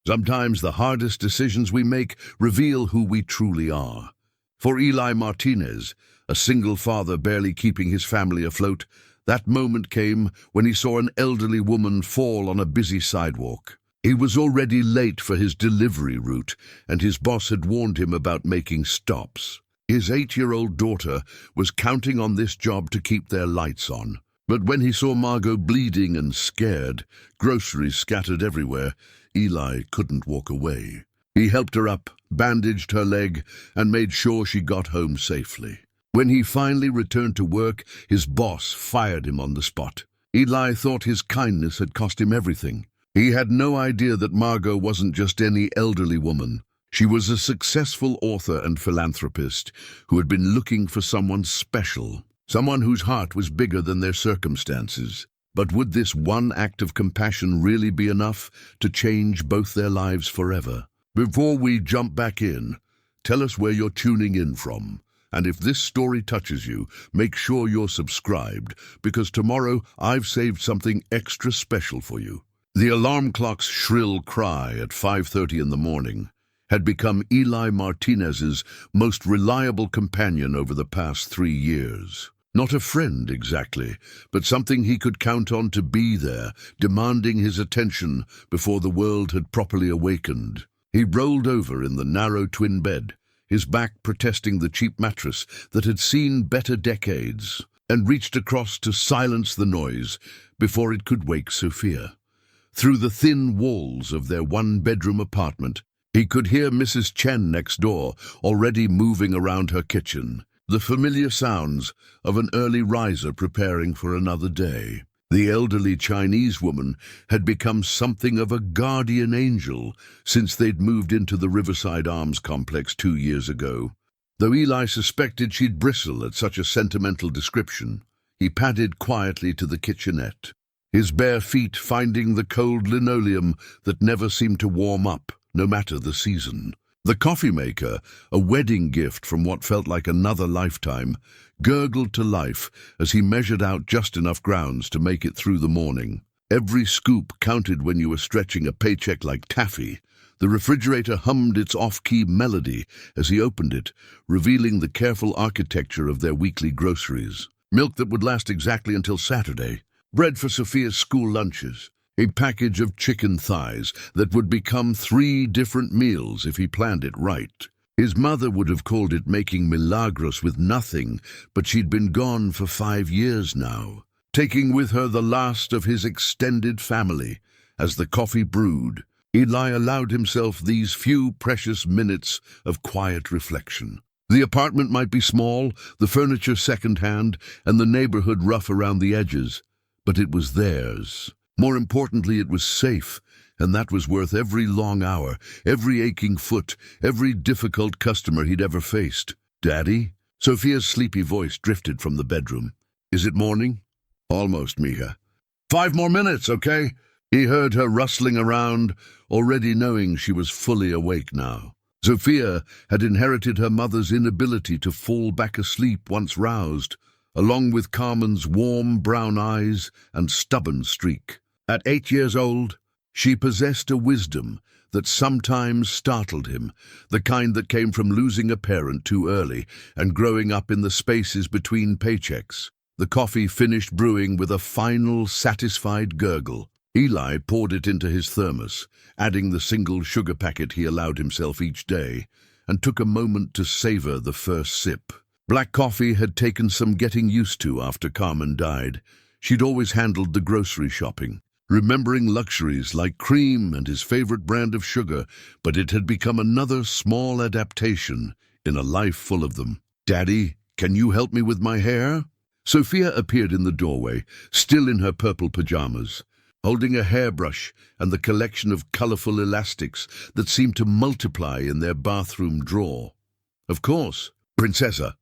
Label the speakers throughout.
Speaker 1: Sometimes the hardest decisions we make reveal who we truly are. For Eli Martinez, a single father barely keeping his family afloat, that moment came when he saw an elderly woman fall on a busy sidewalk. He was already late for his delivery route, and his boss had warned him about making stops. His 8-year-old daughter was counting on this job to keep their lights on. But when he saw Margot bleeding and scared, groceries scattered everywhere, Eli couldn't walk away. He helped her up, bandaged her leg, and made sure she got home safely. When he finally returned to work, his boss fired him on the spot. Eli thought his kindness had cost him everything. He had no idea that Margot wasn't just any elderly woman. She was a successful author and philanthropist who had been looking for someone special, someone whose heart was bigger than their circumstances. But would this one act of compassion really be enough to change both their lives forever? Before we jump back in, tell us where you're tuning in from. And if this story touches you, make sure you're subscribed, because tomorrow I've saved something extra special for you. The alarm clock's shrill cry at 5:30 in the morning had become Eli Martinez's most reliable companion over the past 3 years. Not a friend exactly, but something he could count on to be there, demanding his attention before the world had properly awakened. He rolled over in the narrow twin bed, his back protesting the cheap mattress that had seen better decades, and reached across to silence the noise before it could wake Sophia. Through the thin walls of their one-bedroom apartment, he could hear Mrs. Chen next door already moving around her kitchen, the familiar sounds of an early riser preparing for another day. The elderly Chinese woman had become something of a guardian angel since they'd moved into the Riverside Arms complex 2 years ago. Though Eli suspected she'd bristle at such a sentimental description, he padded quietly to the kitchenette, his bare feet finding the cold linoleum that never seemed to warm up, no matter the season. The coffee maker, a wedding gift from what felt like another lifetime, gurgled to life as he measured out just enough grounds to make it through the morning. Every scoop counted when you were stretching a paycheck like taffy. The refrigerator hummed its off-key melody as he opened it, revealing the careful architecture of their weekly groceries. Milk that would last exactly until Saturday. Bread for Sophia's school lunches. A package of chicken thighs that would become 3 different meals if he planned it right. His mother would have called it making milagros with nothing, but she'd been gone for 5 years now, taking with her the last of his extended family. As the coffee brewed, Eli allowed himself these few precious minutes of quiet reflection. The apartment might be small, the furniture second-hand, and the neighborhood rough around the edges, but it was theirs. More importantly, it was safe, and that was worth every long hour, every aching foot, every difficult customer he'd ever faced. "Daddy?" Sophia's sleepy voice drifted from the bedroom. "Is it morning?" "Almost, Mija." "5 more minutes, okay?" He heard her rustling around, already knowing she was fully awake now. Sophia had inherited her mother's inability to fall back asleep once roused, along with Carmen's warm brown eyes and stubborn streak. At 8 years old, she possessed a wisdom that sometimes startled him, the kind that came from losing a parent too early and growing up in the spaces between paychecks. The coffee finished brewing with a final, satisfied gurgle. Eli poured it into his thermos, adding the single sugar packet he allowed himself each day, and took a moment to savor the first sip. Black coffee had taken some getting used to after Carmen died. She'd always handled the grocery shopping, remembering luxuries like cream and his favorite brand of sugar, but it had become another small adaptation in a life full of them. "Daddy, can you help me with my hair?" Sophia appeared in the doorway, still in her purple pajamas, holding a hairbrush and the collection of colorful elastics that seemed to multiply in their bathroom drawer. "Of course, Princessa."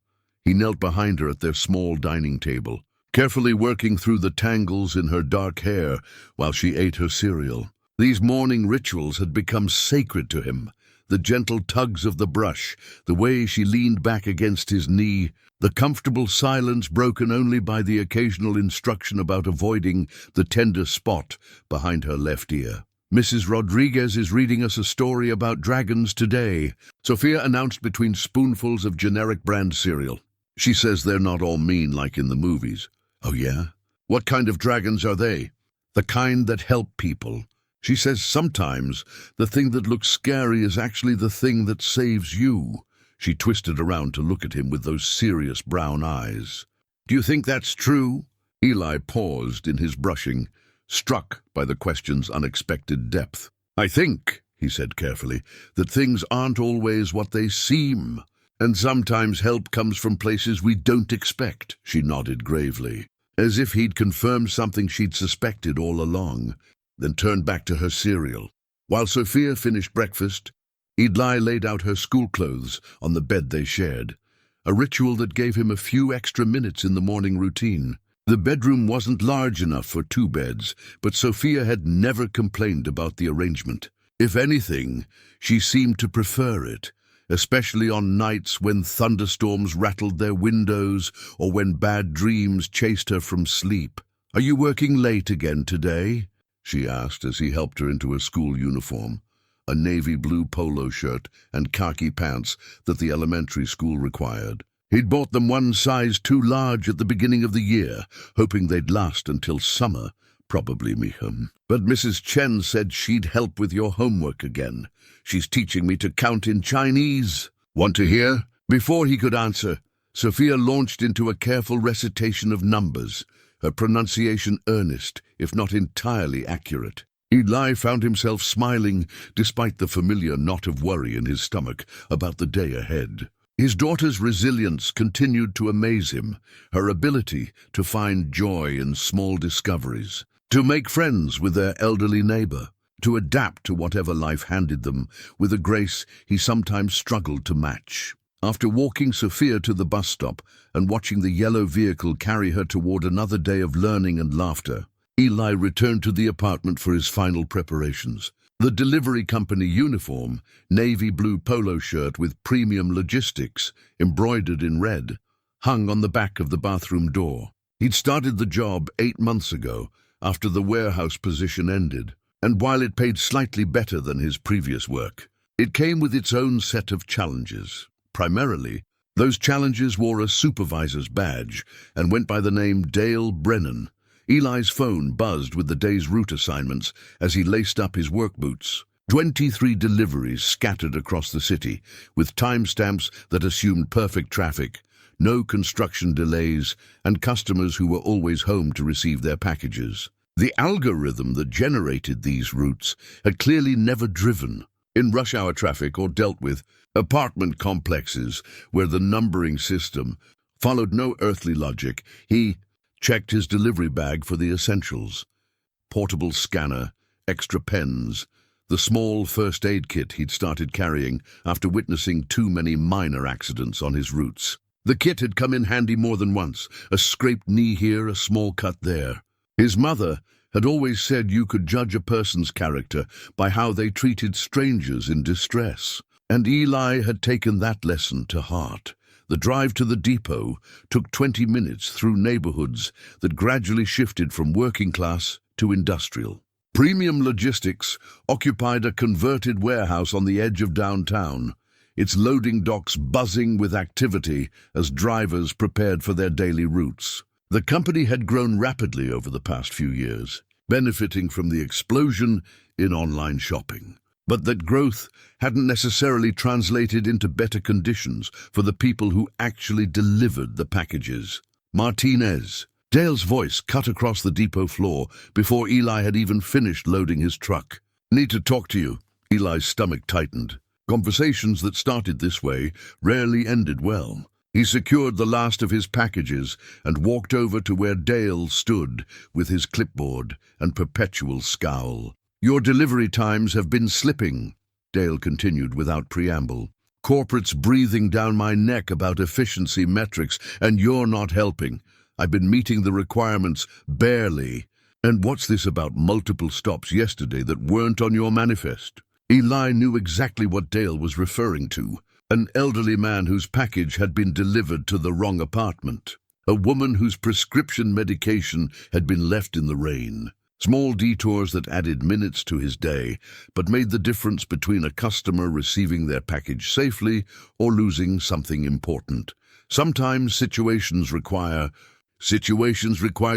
Speaker 1: He knelt behind her at their small dining table, carefully working through the tangles in her dark hair while she ate her cereal. These morning rituals had become sacred to him. The gentle tugs of the brush, the way she leaned back against his knee, the comfortable silence broken only by the occasional instruction about avoiding the tender spot behind her left ear. Mrs. Rodriguez is reading us a story about dragons today, Sophia announced between spoonfuls of generic brand cereal. She says they're not all mean like in the movies. Oh yeah? What kind of dragons are they? The kind that help people. She says sometimes the thing that looks scary is actually the thing that saves you. She twisted around to look at him with those serious brown eyes. Do you think that's true? Eli paused in his brushing, struck by the question's unexpected depth. I think, he said carefully, that things aren't always what they seem. And sometimes help comes from places we don't expect, she nodded gravely, as if he'd confirmed something she'd suspected all along, then turned back to her cereal. While Sophia finished breakfast, Eli laid out her school clothes on the bed they shared, a ritual that gave him a few extra minutes in the morning routine. The bedroom wasn't large enough for 2 beds, but Sophia had never complained about the arrangement. If anything, she seemed to prefer it, especially on nights when thunderstorms rattled their windows or when bad dreams chased her from sleep. Are you working late again today? She asked as he helped her into a school uniform, a navy blue polo shirt and khaki pants that the elementary school required. He'd bought them one size too large at the beginning of the year, hoping they'd last until summer, probably Miham. But Mrs. Chen said she'd help with your homework again. She's teaching me to count in Chinese. Want to hear? Before he could answer, Sophia launched into a careful recitation of numbers, her pronunciation earnest, if not entirely accurate. Eli found himself smiling despite the familiar knot of worry in his stomach about the day ahead. His daughter's resilience continued to amaze him, her ability to find joy in small discoveries, to make friends with their elderly neighbor, to adapt to whatever life handed them with a grace he sometimes struggled to match. After walking Sophia to the bus stop and watching the yellow vehicle carry her toward another day of learning and laughter, Eli returned to the apartment for his final preparations. The delivery company uniform, navy blue polo shirt with premium logistics, embroidered in red, hung on the back of the bathroom door. He'd started the job 8 months ago, after the warehouse position ended, and while it paid slightly better than his previous work, it came with its own set of challenges. Primarily, those challenges wore a supervisor's badge and went by the name Dale Brennan. Eli's phone buzzed with the day's route assignments as he laced up his work boots. 23 deliveries scattered across the city, with timestamps that assumed perfect traffic, no construction delays, and customers who were always home to receive their packages. The algorithm that generated these routes had clearly never driven in rush hour traffic or dealt with apartment complexes where the numbering system followed no earthly logic. He checked his delivery bag for the essentials: portable scanner, extra pens, the small first aid kit he'd started carrying after witnessing too many minor accidents on his routes. The kit had come in handy more than once, a scraped knee here, a small cut there. His mother had always said you could judge a person's character by how they treated strangers in distress, and Eli had taken that lesson to heart. The drive to the depot took 20 minutes through neighborhoods that gradually shifted from working class to industrial. Premium Logistics occupied a converted warehouse on the edge of downtown, its loading docks buzzing with activity as drivers prepared for their daily routes. The company had grown rapidly over the past few years, benefiting from the explosion in online shopping. But that growth hadn't necessarily translated into better conditions for the people who actually delivered the packages. Martinez. Dale's voice cut across the depot floor before Eli had even finished loading his truck. Need to talk to you. Eli's stomach tightened. Conversations that started this way rarely ended well. He secured the last of his packages and walked over to where Dale stood with his clipboard and perpetual scowl. Your delivery times have been slipping, Dale continued without preamble. Corporate's breathing down my neck about efficiency metrics, and you're not helping. I've been meeting the requirements barely. And what's this about multiple stops yesterday that weren't on your manifest? Eli knew exactly what Dale was referring to. An elderly man whose package had been delivered to the wrong apartment. A woman whose prescription medication had been left in the rain. Small detours that added minutes to his day, but made the difference between a customer receiving their package safely or losing something important. Sometimes situations require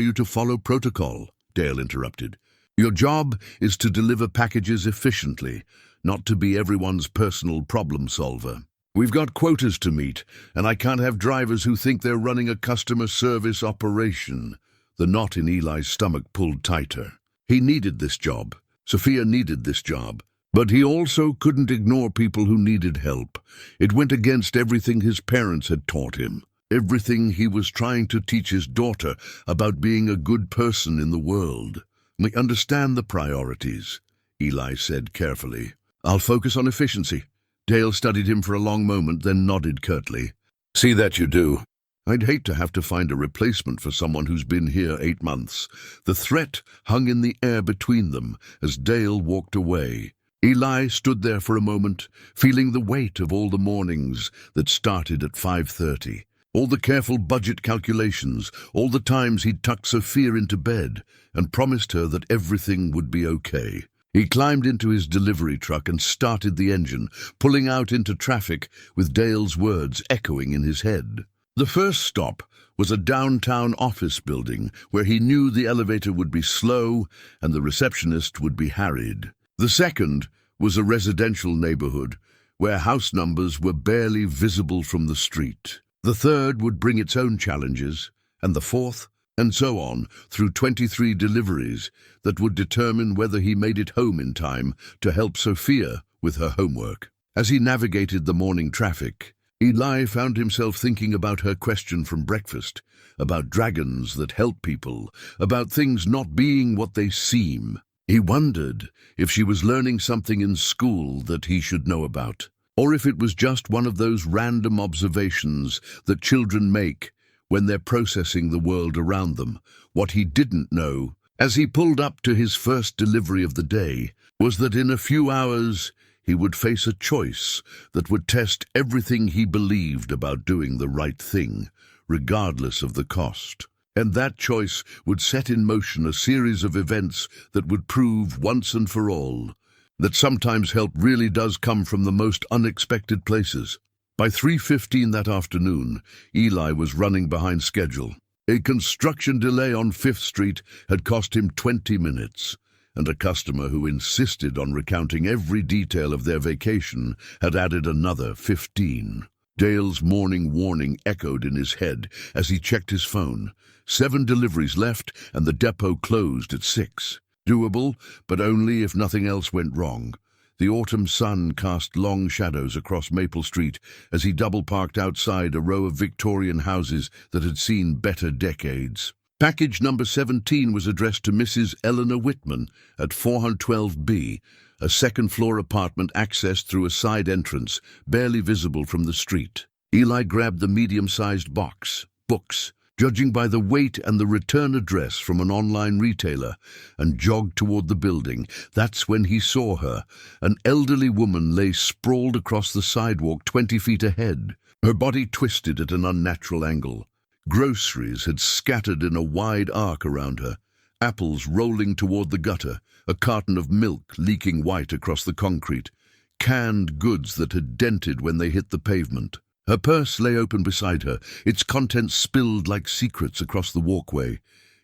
Speaker 1: you to follow protocol, Dale interrupted. Your job is to deliver packages efficiently, not to be everyone's personal problem solver. We've got quotas to meet, and I can't have drivers who think they're running a customer service operation. The knot in Eli's stomach pulled tighter. He needed this job. Sophia needed this job. But he also couldn't ignore people who needed help. It went against everything his parents had taught him, everything he was trying to teach his daughter about being a good person in the world. We understand the priorities, Eli said carefully. I'll focus on efficiency. Dale studied him for a long moment, then nodded curtly. See that you do. I'd hate to have to find a replacement for someone who's been here 8 months. The threat hung in the air between them as Dale walked away. Eli stood there for a moment, feeling the weight of all the mornings that started at 5:30. All the careful budget calculations, all the times he'd tucked Sophia into bed and promised her that everything would be okay. He climbed into his delivery truck and started the engine, pulling out into traffic with Dale's words echoing in his head. The first stop was a downtown office building where he knew the elevator would be slow and the receptionist would be harried. The second was a residential neighborhood where house numbers were barely visible from the street. The third would bring its own challenges, and the fourth, and so on, through 23 deliveries that would determine whether he made it home in time to help Sophia with her homework. As he navigated the morning traffic, Eli found himself thinking about her question from breakfast, about dragons that help people, about things not being what they seem. He wondered if she was learning something in school that he should know about, or if it was just one of those random observations that children make when they're processing the world around them. What he didn't know, as he pulled up to his first delivery of the day, was that in a few hours he would face a choice that would test everything he believed about doing the right thing, regardless of the cost. And that choice would set in motion a series of events that would prove once and for all that sometimes help really does come from the most unexpected places. By 3:15 that afternoon, Eli was running behind schedule. A construction delay on 5th Street had cost him 20 minutes, and a customer who insisted on recounting every detail of their vacation had added another 15. Dale's morning warning echoed in his head as he checked his phone. 7 deliveries left, and the depot closed at 6. Doable, but only if nothing else went wrong. The autumn sun cast long shadows across Maple Street as he double-parked outside a row of Victorian houses that had seen better decades. Package number 17 was addressed to Mrs. Eleanor Whitman at 412B, a second-floor apartment accessed through a side entrance, barely visible from the street. Eli grabbed the medium-sized box, books, judging by the weight and the return address from an online retailer, and jogged toward the building. That's when he saw her. An elderly woman lay sprawled across the sidewalk 20 feet ahead, her body twisted at an unnatural angle. Groceries had scattered in a wide arc around her, apples rolling toward the gutter, a carton of milk leaking white across the concrete, canned goods that had dented when they hit the pavement. Her purse lay open beside her, its contents spilled like secrets across the walkway.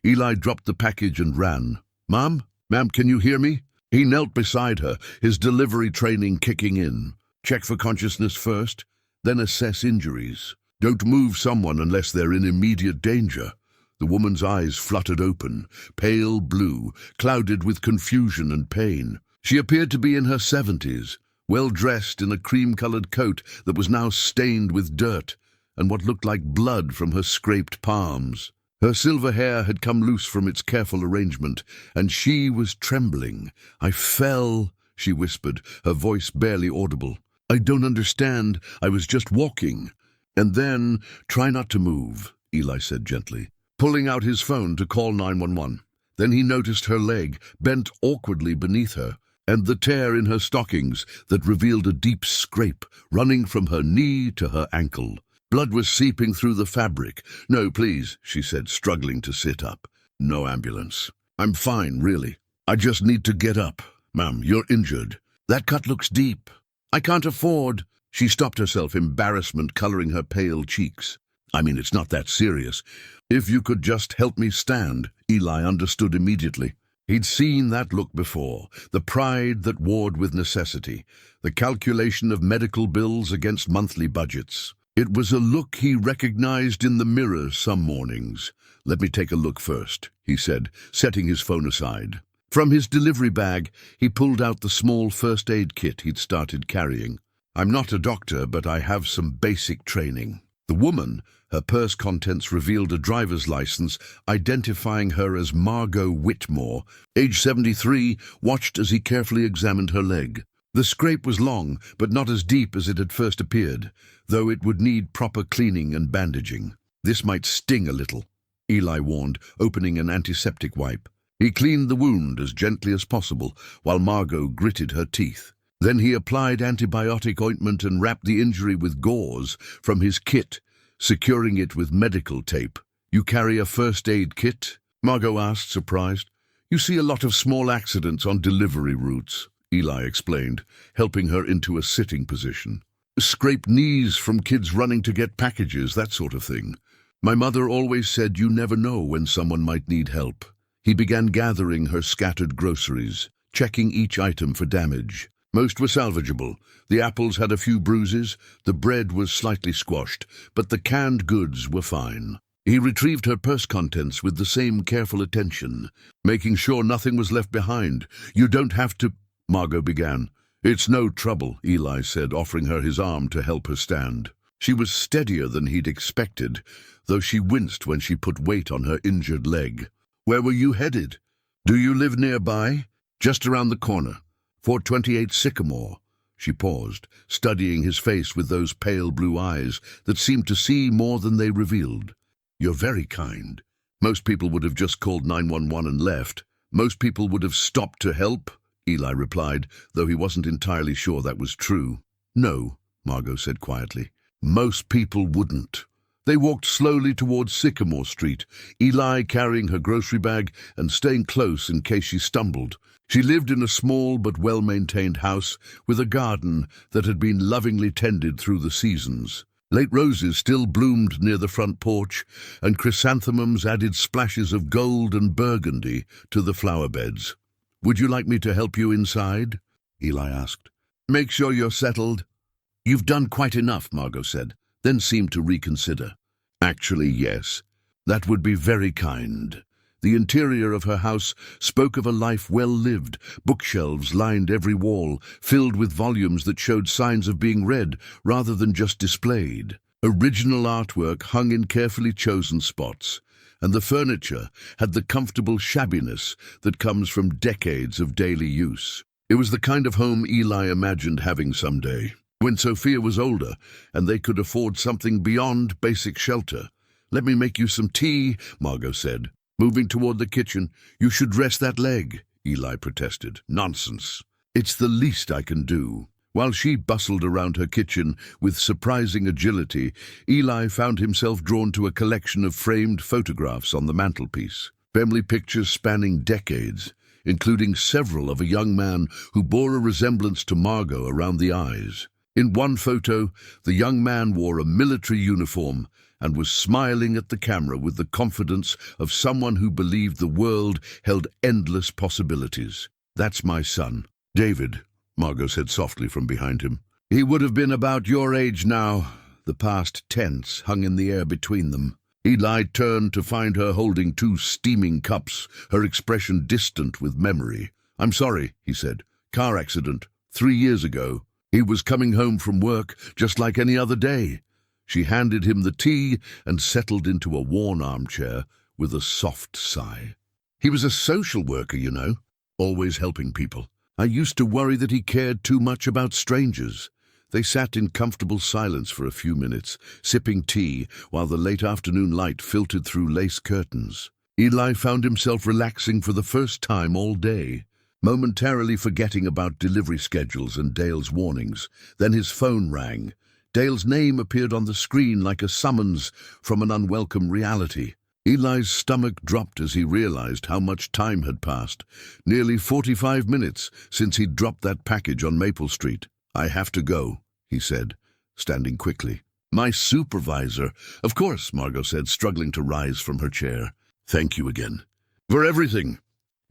Speaker 1: Eli dropped the package and ran. "Ma'am? Ma'am, can you hear me?" He knelt beside her, his delivery training kicking in. Check for consciousness first, then assess injuries. Don't move someone unless they're in immediate danger. The woman's eyes fluttered open, pale blue, clouded with confusion and pain. She appeared to be in her 70s, well-dressed in a cream-colored coat that was now stained with dirt and what looked like blood from her scraped palms. Her silver hair had come loose from its careful arrangement, and she was trembling. "I fell," she whispered, her voice barely audible. "I don't understand. I was just walking." "And then, try not to move," Eli said gently, pulling out his phone to call 911. Then he noticed her leg, bent awkwardly beneath her, and the tear in her stockings that revealed a deep scrape running from her knee to her ankle. Blood was seeping through the fabric. "No, please," she said, struggling to sit up. "No ambulance." I'm fine, really. I just need to get up. Ma'am, you're injured. That cut looks deep. I can't afford. She stopped herself, embarrassment coloring her pale cheeks. I mean, it's not that serious. If you could just help me stand. Eli understood immediately. He'd seen that look before, the pride that warred with necessity, the calculation of medical bills against monthly budgets. It was a look he recognized in the mirror some mornings. Let me take a look first, he said, setting his phone aside. From his delivery bag, he pulled out the small first aid kit he'd started carrying. I'm not a doctor, but I have some basic training. The woman, her purse contents revealed a driver's license, identifying her as Margot Whitmore, age 73, watched as he carefully examined her leg. The scrape was long, but not as deep as it had first appeared, though it would need proper cleaning and bandaging. This might sting a little, Eli warned, opening an antiseptic wipe. He cleaned the wound as gently as possible, while Margot gritted her teeth. Then he applied antibiotic ointment and wrapped the injury with gauze from his kit, securing it with medical tape. You carry a first aid kit? Margot asked, surprised. You see a lot of small accidents on delivery routes, Eli explained, helping her into a sitting position. Scraped knees from kids running to get packages, that sort of thing. My mother always said you never know when someone might need help. He began gathering her scattered groceries, checking each item for damage. Most were salvageable. The apples had a few bruises, the bread was slightly squashed, but the canned goods were fine. He retrieved her purse contents with the same careful attention, making sure nothing was left behind. You don't have to, Margot began. It's no trouble, Eli said, offering her his arm to help her stand. She was steadier than he'd expected, though she winced when she put weight on her injured leg. Where were you headed? Do you live nearby? Just around the corner. 428 Sycamore. She paused, studying his face with those pale blue eyes that seemed to see more than they revealed. You're very kind. Most people would have just called 911 and left. Most people would have stopped to help, Eli replied, though he wasn't entirely sure that was true. No, Margot said quietly. Most people wouldn't. They walked slowly towards Sycamore Street, Eli carrying her grocery bag and staying close in case she stumbled. She lived in a small but well-maintained house with a garden that had been lovingly tended through the seasons. Late roses still bloomed near the front porch, and chrysanthemums added splashes of gold and burgundy to the flower beds. Would you like me to help you inside? Eli asked. Make sure you're settled. You've done quite enough, Margot said, then seemed to reconsider. Actually, yes. That would be very kind. The interior of her house spoke of a life well lived. Bookshelves lined every wall, filled with volumes that showed signs of being read rather than just displayed. Original artwork hung in carefully chosen spots, and the furniture had the comfortable shabbiness that comes from decades of daily use. It was the kind of home Eli imagined having someday, when Sophia was older and they could afford something beyond basic shelter. Let me make you some tea, Margot said. Moving toward the kitchen. You should rest that leg, Eli protested. Nonsense. It's the least I can do. While she bustled around her kitchen with surprising agility, Eli found himself drawn to a collection of framed photographs on the mantelpiece. Family pictures spanning decades, including several of a young man who bore a resemblance to Margot around the eyes. In one photo, the young man wore a military uniform and was smiling at the camera with the confidence of someone who believed the world held endless possibilities. That's my son, David, Margot said softly from behind him. He would have been about your age now. The past tense hung in the air between them. Eli turned to find her holding two steaming cups, her expression distant with memory. I'm sorry, he said. Car accident. 3 years ago. He was coming home from work just like any other day. She handed him the tea and settled into a worn armchair with a soft sigh. He was a social worker, you know, always helping people. I used to worry that he cared too much about strangers. They sat in comfortable silence for a few minutes, sipping tea while the late afternoon light filtered through lace curtains. Eli found himself relaxing for the first time all day, momentarily forgetting about delivery schedules and Dale's warnings. Then his phone rang. Dale's name appeared on the screen like a summons from an unwelcome reality. Eli's stomach dropped as he realized how much time had passed. Nearly 45 minutes since he'd dropped that package on Maple Street. "I have to go," he said, standing quickly. "My supervisor." "Of course," Margot said, struggling to rise from her chair. "Thank you again." "For everything."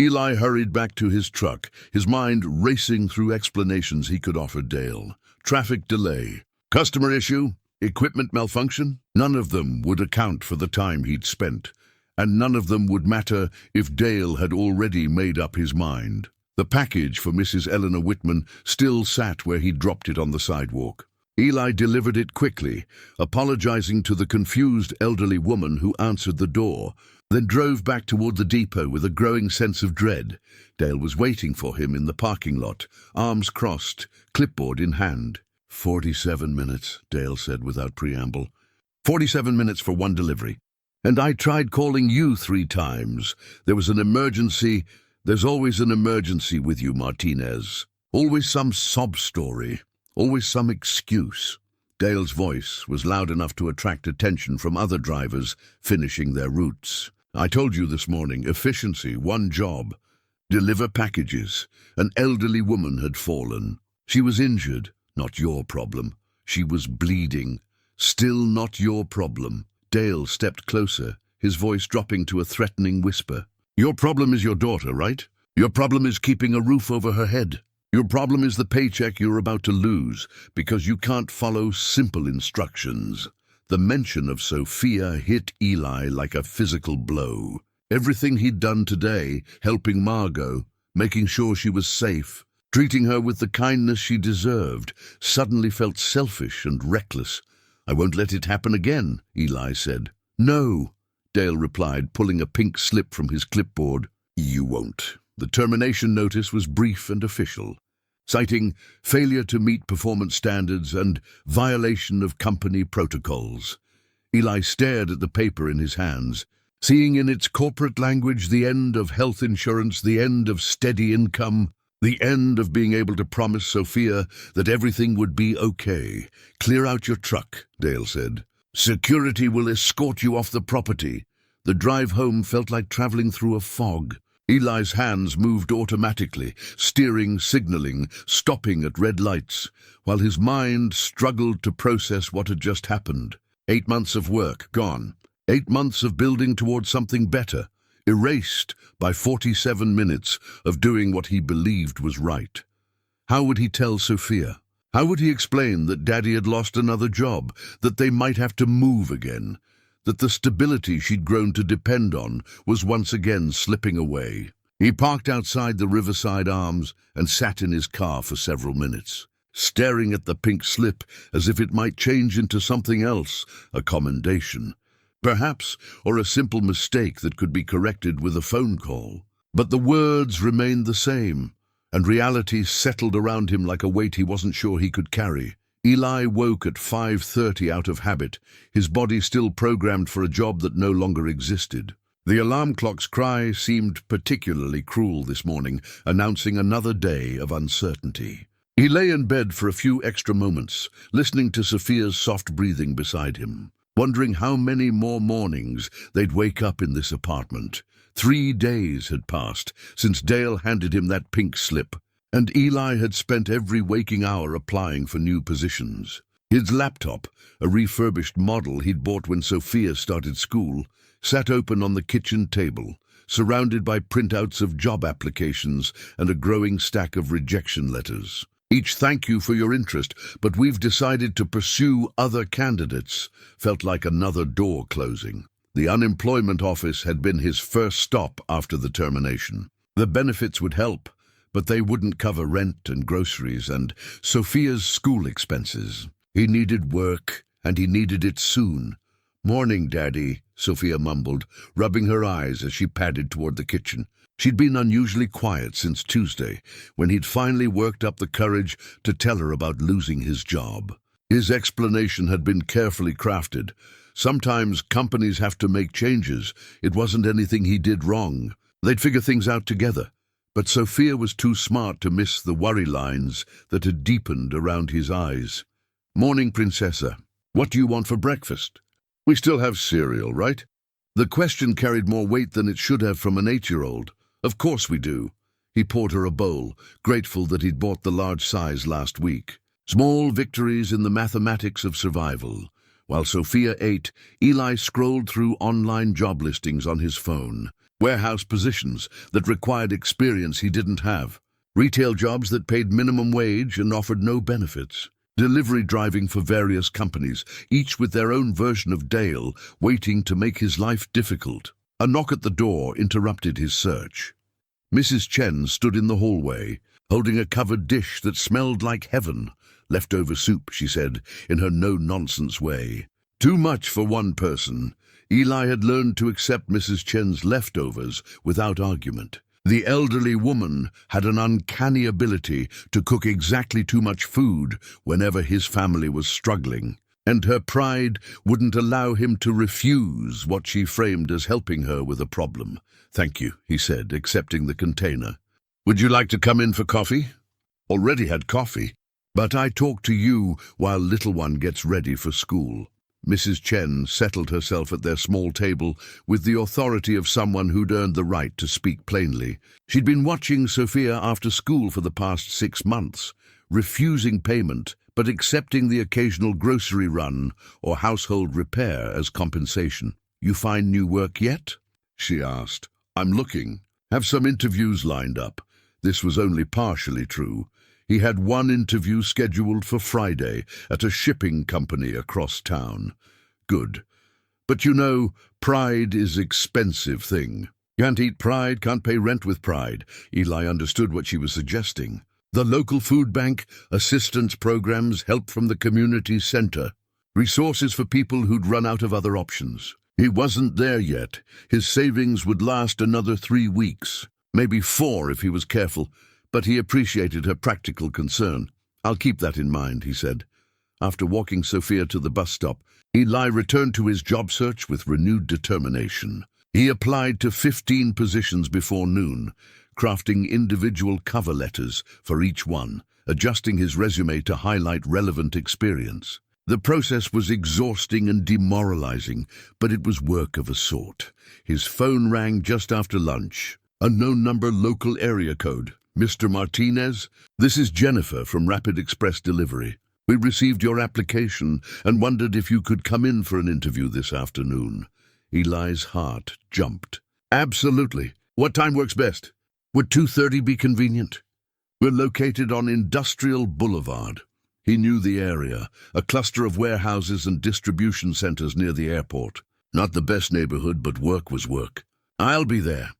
Speaker 1: Eli hurried back to his truck, his mind racing through explanations he could offer Dale. Traffic delay, customer issue, equipment malfunction. None of them would account for the time he'd spent, and none of them would matter if Dale had already made up his mind. The package for Mrs. Eleanor Whitman still sat where he'd dropped it on the sidewalk. Eli delivered it quickly, apologizing to the confused elderly woman who answered the door, then drove back toward the depot with a growing sense of dread. Dale was waiting for him in the parking lot, arms crossed, clipboard in hand. 47 minutes, Dale said without preamble. 47 minutes for one delivery. "And I tried calling you 3 times. There was an emergency. There's always an emergency with you, Martinez. Always some sob story. Always some excuse." Dale's voice was loud enough to attract attention from other drivers finishing their routes. "I told you this morning, efficiency, one job. Deliver packages. An elderly woman had fallen. She was injured. Not your problem. She was bleeding. Still not your problem." Dale stepped closer, his voice dropping to a threatening whisper. "Your problem is your daughter, right? Your problem is keeping a roof over her head. Your problem is the paycheck you're about to lose because you can't follow simple instructions." The mention of Sophia hit Eli like a physical blow. Everything he'd done today, helping Margot, making sure she was safe, treating her with the kindness she deserved, suddenly felt selfish and reckless. "I won't let it happen again," Eli said. "No," Dale replied, pulling a pink slip from his clipboard. "You won't." The termination notice was brief and official, citing failure to meet performance standards and violation of company protocols. Eli stared at the paper in his hands, seeing in its corporate language the end of health insurance, the end of steady income, the end of being able to promise Sophia that everything would be okay. "Clear out your truck," Dale said. "Security will escort you off the property." The drive home felt like traveling through a fog. Eli's hands moved automatically, steering, signaling, stopping at red lights, while his mind struggled to process what had just happened. 8 months of work gone. 8 months of building towards something better, erased by 47 minutes of doing what he believed was right. How would he tell Sophia? How would he explain that Daddy had lost another job, that they might have to move again, that the stability she'd grown to depend on was once again slipping away? He parked outside the Riverside Arms and sat in his car for several minutes, staring at the pink slip as if it might change into something else, a commendation, perhaps, or a simple mistake that could be corrected with a phone call. But the words remained the same, and reality settled around him like a weight he wasn't sure he could carry. Eli woke at 5:30 out of habit, his body still programmed for a job that no longer existed. The alarm clock's cry seemed particularly cruel this morning, announcing another day of uncertainty. He lay in bed for a few extra moments, listening to Sophia's soft breathing beside him, wondering how many more mornings they'd wake up in this apartment. 3 days had passed since Dale handed him that pink slip, and Eli had spent every waking hour applying for new positions. His laptop, a refurbished model he'd bought when Sophia started school, sat open on the kitchen table, surrounded by printouts of job applications and a growing stack of rejection letters. Each "thank you for your interest, but we've decided to pursue other candidates" felt like another door closing. The unemployment office had been his first stop after the termination. The benefits would help, but they wouldn't cover rent and groceries and Sophia's school expenses. He needed work, and he needed it soon. "Morning, Daddy," Sophia mumbled, rubbing her eyes as she padded toward the kitchen. She'd been unusually quiet since Tuesday, when he'd finally worked up the courage to tell her about losing his job. His explanation had been carefully crafted. Sometimes companies have to make changes. It wasn't anything he did wrong. They'd figure things out together. But Sophia was too smart to miss the worry lines that had deepened around his eyes. "Morning, Princessa. What do you want for breakfast?" "We still have cereal, right?" The question carried more weight than it should have from an 8-year-old. Of course we do. He poured her a bowl, grateful that he'd bought the large size last week. Small victories in the mathematics of survival. While Sophia ate, Eli scrolled through online job listings on his phone. Warehouse positions that required experience he didn't have. Retail jobs that paid minimum wage and offered no benefits. Delivery driving for various companies, each with their own version of Dale, waiting to make his life difficult. A knock at the door interrupted his search. Mrs. Chen stood in the hallway, holding a covered dish that smelled like heaven. Leftover soup, she said, in her no-nonsense way. Too much for one person. Eli had learned to accept Mrs. Chen's leftovers without argument. The elderly woman had an uncanny ability to cook exactly too much food whenever his family was struggling, and her pride wouldn't allow him to refuse what she framed as helping her with a problem. "Thank you," he said, accepting the container. "Would you like to come in for coffee?" "Already had coffee, but I talk to you while little one gets ready for school." Mrs. Chen settled herself at their small table with the authority of someone who'd earned the right to speak plainly. She'd been watching Sophia after school for the past 6 months, refusing payment but accepting the occasional grocery run or household repair as compensation. "You find new work yet?" she asked. "I'm looking. Have some interviews lined up." This was only partially true. He had one interview scheduled for Friday at a shipping company across town. Good. But you know, pride is an expensive thing. Can't eat pride, can't pay rent with pride. Eli understood what she was suggesting. The local food bank, assistance programs, help from the community center. Resources for people who'd run out of other options. He wasn't there yet. His savings would last another 3 weeks, maybe 4 if he was careful. But he appreciated her practical concern. "I'll keep that in mind," he said. After walking Sophia to the bus stop, Eli returned to his job search with renewed determination. He applied to 15 positions before noon, crafting individual cover letters for each one, adjusting his resume to highlight relevant experience. The process was exhausting and demoralizing, but it was work of a sort. His phone rang just after lunch. Unknown number, local area code. "Mr. Martinez, this is Jennifer from Rapid Express Delivery. We received your application and wondered if you could come in for an interview this afternoon." Eli's heart jumped. "Absolutely. What time works best? Would 2:30 be convenient?" "We're located on Industrial Boulevard." He knew the area, a cluster of warehouses and distribution centers near the airport. Not the best neighborhood, but work was work. "I'll be there."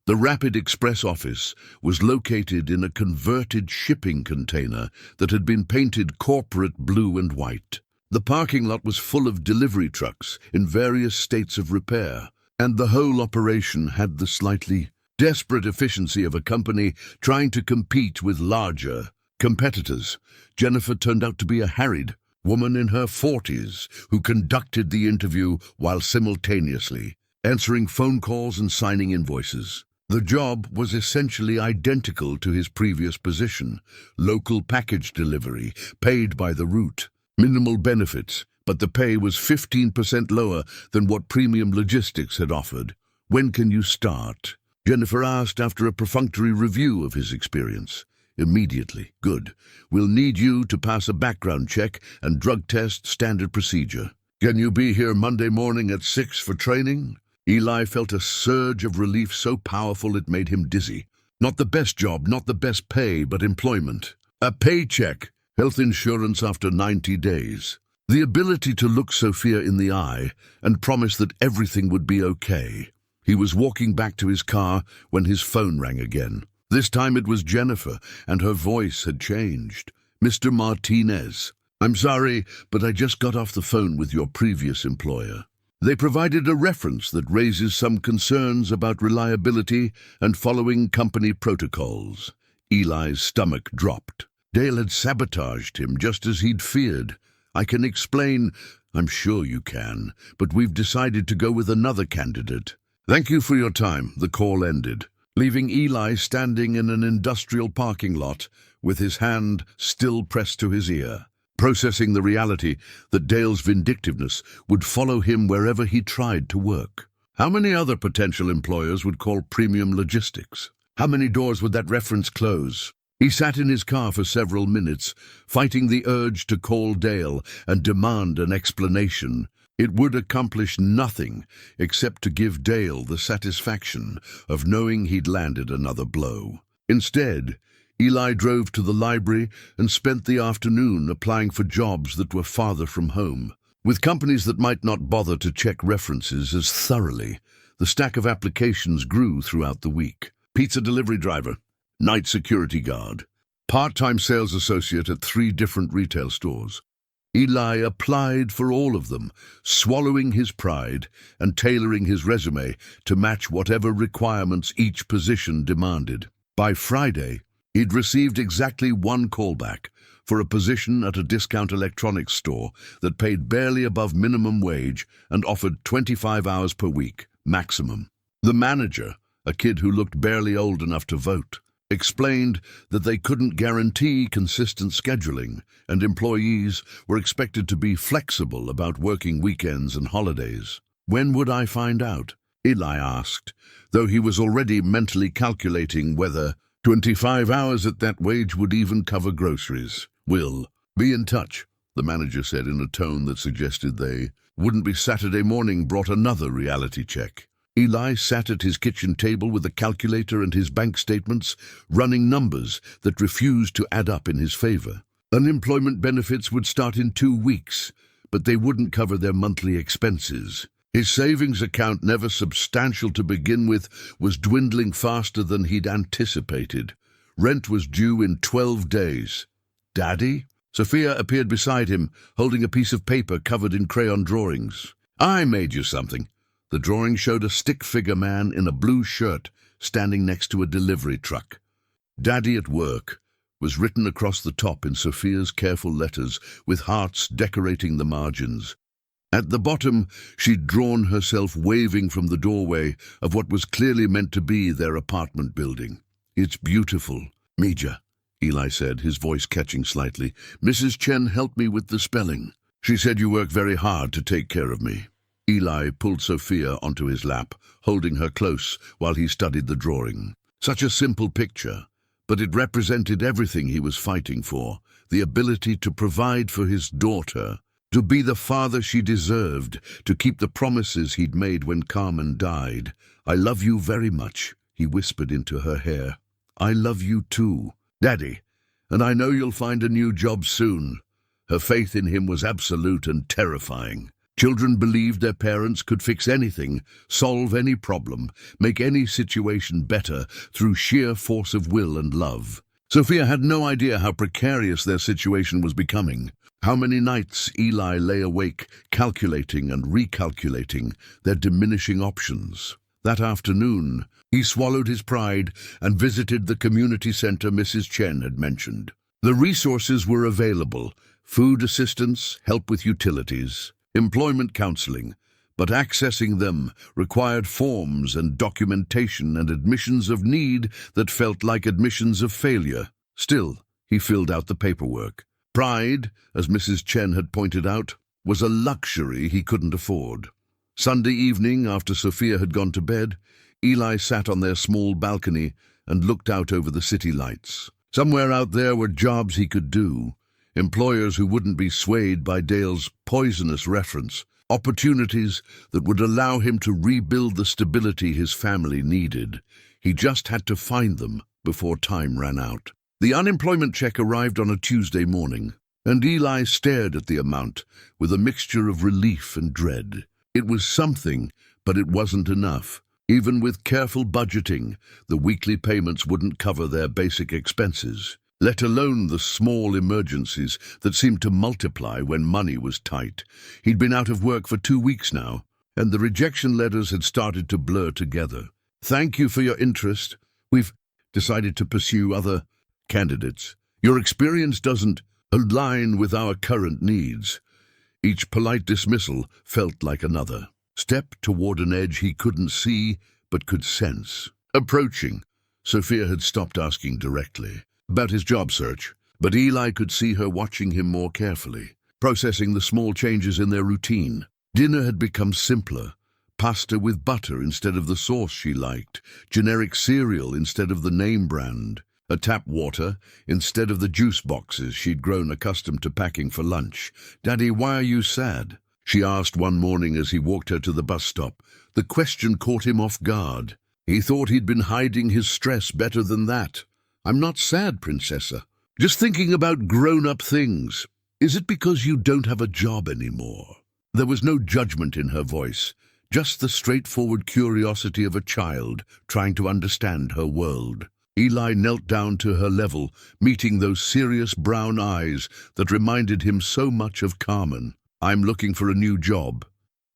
Speaker 1: The Rapid Express office was located in a converted shipping container that had been painted corporate blue and white. The parking lot was full of delivery trucks in various states of repair, and the whole operation had the slightly desperate efficiency of a company trying to compete with larger competitors. Jennifer turned out to be a harried woman in her 40s who conducted the interview while simultaneously answering phone calls and signing invoices. The job was essentially identical to his previous position, local package delivery, paid by the route. Minimal benefits, but the pay was 15% lower than what Premium Logistics had offered. "When can you start?" Jennifer asked after a perfunctory review of his experience. "Immediately." "Good. We'll need you to pass a background check and drug test, standard procedure." "Can you be here Monday morning at 6 for training?" Eli felt a surge of relief so powerful it made him dizzy. Not the best job, not the best pay, but employment. A paycheck, health insurance after 90 days. The ability to look Sophia in the eye and promise that everything would be okay. He was walking back to his car when his phone rang again. This time it was Jennifer, and her voice had changed. "Mr. Martinez, I'm sorry, but I just got off the phone with your previous employer. They provided a reference that raises some concerns about reliability and following company protocols." Eli's stomach dropped. Dale had sabotaged him just as he'd feared. "I can explain." "I'm sure you can, but we've decided to go with another candidate." "Thank you for your time." The call ended, leaving Eli standing in an industrial parking lot with his hand still pressed to his ear, processing the reality that Dale's vindictiveness would follow him wherever he tried to work. How many other potential employers would call premium logistics? How many doors would that reference close? He sat in his car for several minutes, fighting the urge to call Dale and demand an explanation. It would accomplish nothing except to give Dale the satisfaction of knowing he'd landed another blow. Instead, Eli drove to the library and spent the afternoon applying for jobs that were farther from home. With companies that might not bother to check references as thoroughly, the stack of applications grew throughout the week. Pizza delivery driver, night security guard, part-time sales associate at 3 different retail stores. Eli applied for all of them, swallowing his pride and tailoring his resume to match whatever requirements each position demanded. By Friday, he'd received exactly 1 callback for a position at a discount electronics store that paid barely above minimum wage and offered 25 hours per week, maximum. The manager, a kid who looked barely old enough to vote, explained that they couldn't guarantee consistent scheduling and employees were expected to be flexible about working weekends and holidays. When would I find out? Eli asked, though he was already mentally calculating whether 25 hours at that wage would even cover groceries. "We'll be in touch," the manager said in a tone that suggested they wouldn't be. Saturday morning brought another reality check. Eli sat at his kitchen table with a calculator and his bank statements, running numbers that refused to add up in his favor. Unemployment benefits would start in 2 weeks, but they wouldn't cover their monthly expenses. His savings account, never substantial to begin with, was dwindling faster than he'd anticipated. Rent was due in 12 days. "Daddy?" Sophia appeared beside him, holding a piece of paper covered in crayon drawings. "I made you something." The drawing showed a stick-figure man in a blue shirt standing next to a delivery truck. "Daddy at work" was written across the top in Sophia's careful letters, with hearts decorating the margins. At the bottom, she'd drawn herself waving from the doorway of what was clearly meant to be their apartment building. "It's beautiful." "Mija," Eli said, his voice catching slightly. "Mrs. Chen helped me with the spelling. She said you work very hard to take care of me." Eli pulled Sophia onto his lap, holding her close while he studied the drawing. Such a simple picture, but it represented everything he was fighting for: the ability to provide for his daughter, to be the father she deserved, to keep the promises he'd made when Carmen died. "I love you very much," he whispered into her hair. "I love you too, Daddy, and I know you'll find a new job soon." Her faith in him was absolute and terrifying. Children believed their parents could fix anything, solve any problem, make any situation better through sheer force of will and love. Sophia had no idea how precarious their situation was becoming. How many nights Eli lay awake, calculating and recalculating their diminishing options. That afternoon, he swallowed his pride and visited the community center Mrs. Chen had mentioned. The resources were available: food assistance, help with utilities, employment counseling, but accessing them required forms and documentation and admissions of need that felt like admissions of failure. Still, he filled out the paperwork. Pride, as Mrs. Chen had pointed out, was a luxury he couldn't afford. Sunday evening, after Sophia had gone to bed, Eli sat on their small balcony and looked out over the city lights. Somewhere out there were jobs he could do, employers who wouldn't be swayed by Dale's poisonous reference, opportunities that would allow him to rebuild the stability his family needed. He just had to find them before time ran out. The unemployment check arrived on a Tuesday morning, and Eli stared at the amount with a mixture of relief and dread. It was something, but it wasn't enough. Even with careful budgeting, the weekly payments wouldn't cover their basic expenses, let alone the small emergencies that seemed to multiply when money was tight. He'd been out of work for 2 weeks now, and the rejection letters had started to blur together. "Thank you for your interest. We've decided to pursue other candidates. Your experience doesn't align with our current needs." Each polite dismissal felt like another step toward an edge he couldn't see but could sense. Approaching, Sophia had stopped asking directly about his job search, but Eli could see her watching him more carefully, processing the small changes in their routine. Dinner had become simpler, pasta with butter instead of the sauce she liked, generic cereal instead of the name brand, a tap water instead of the juice boxes she'd grown accustomed to packing for lunch. "Daddy, why are you sad?" she asked one morning as he walked her to the bus stop. The question caught him off guard. He thought he'd been hiding his stress better than that. "I'm not sad, Princessa. Just thinking about grown-up things. Is it because you don't have a job anymore?" There was no judgment in her voice, just the straightforward curiosity of a child trying to understand her world. Eli knelt down to her level, meeting those serious brown eyes that reminded him so much of Carmen. "I'm looking for a new job,"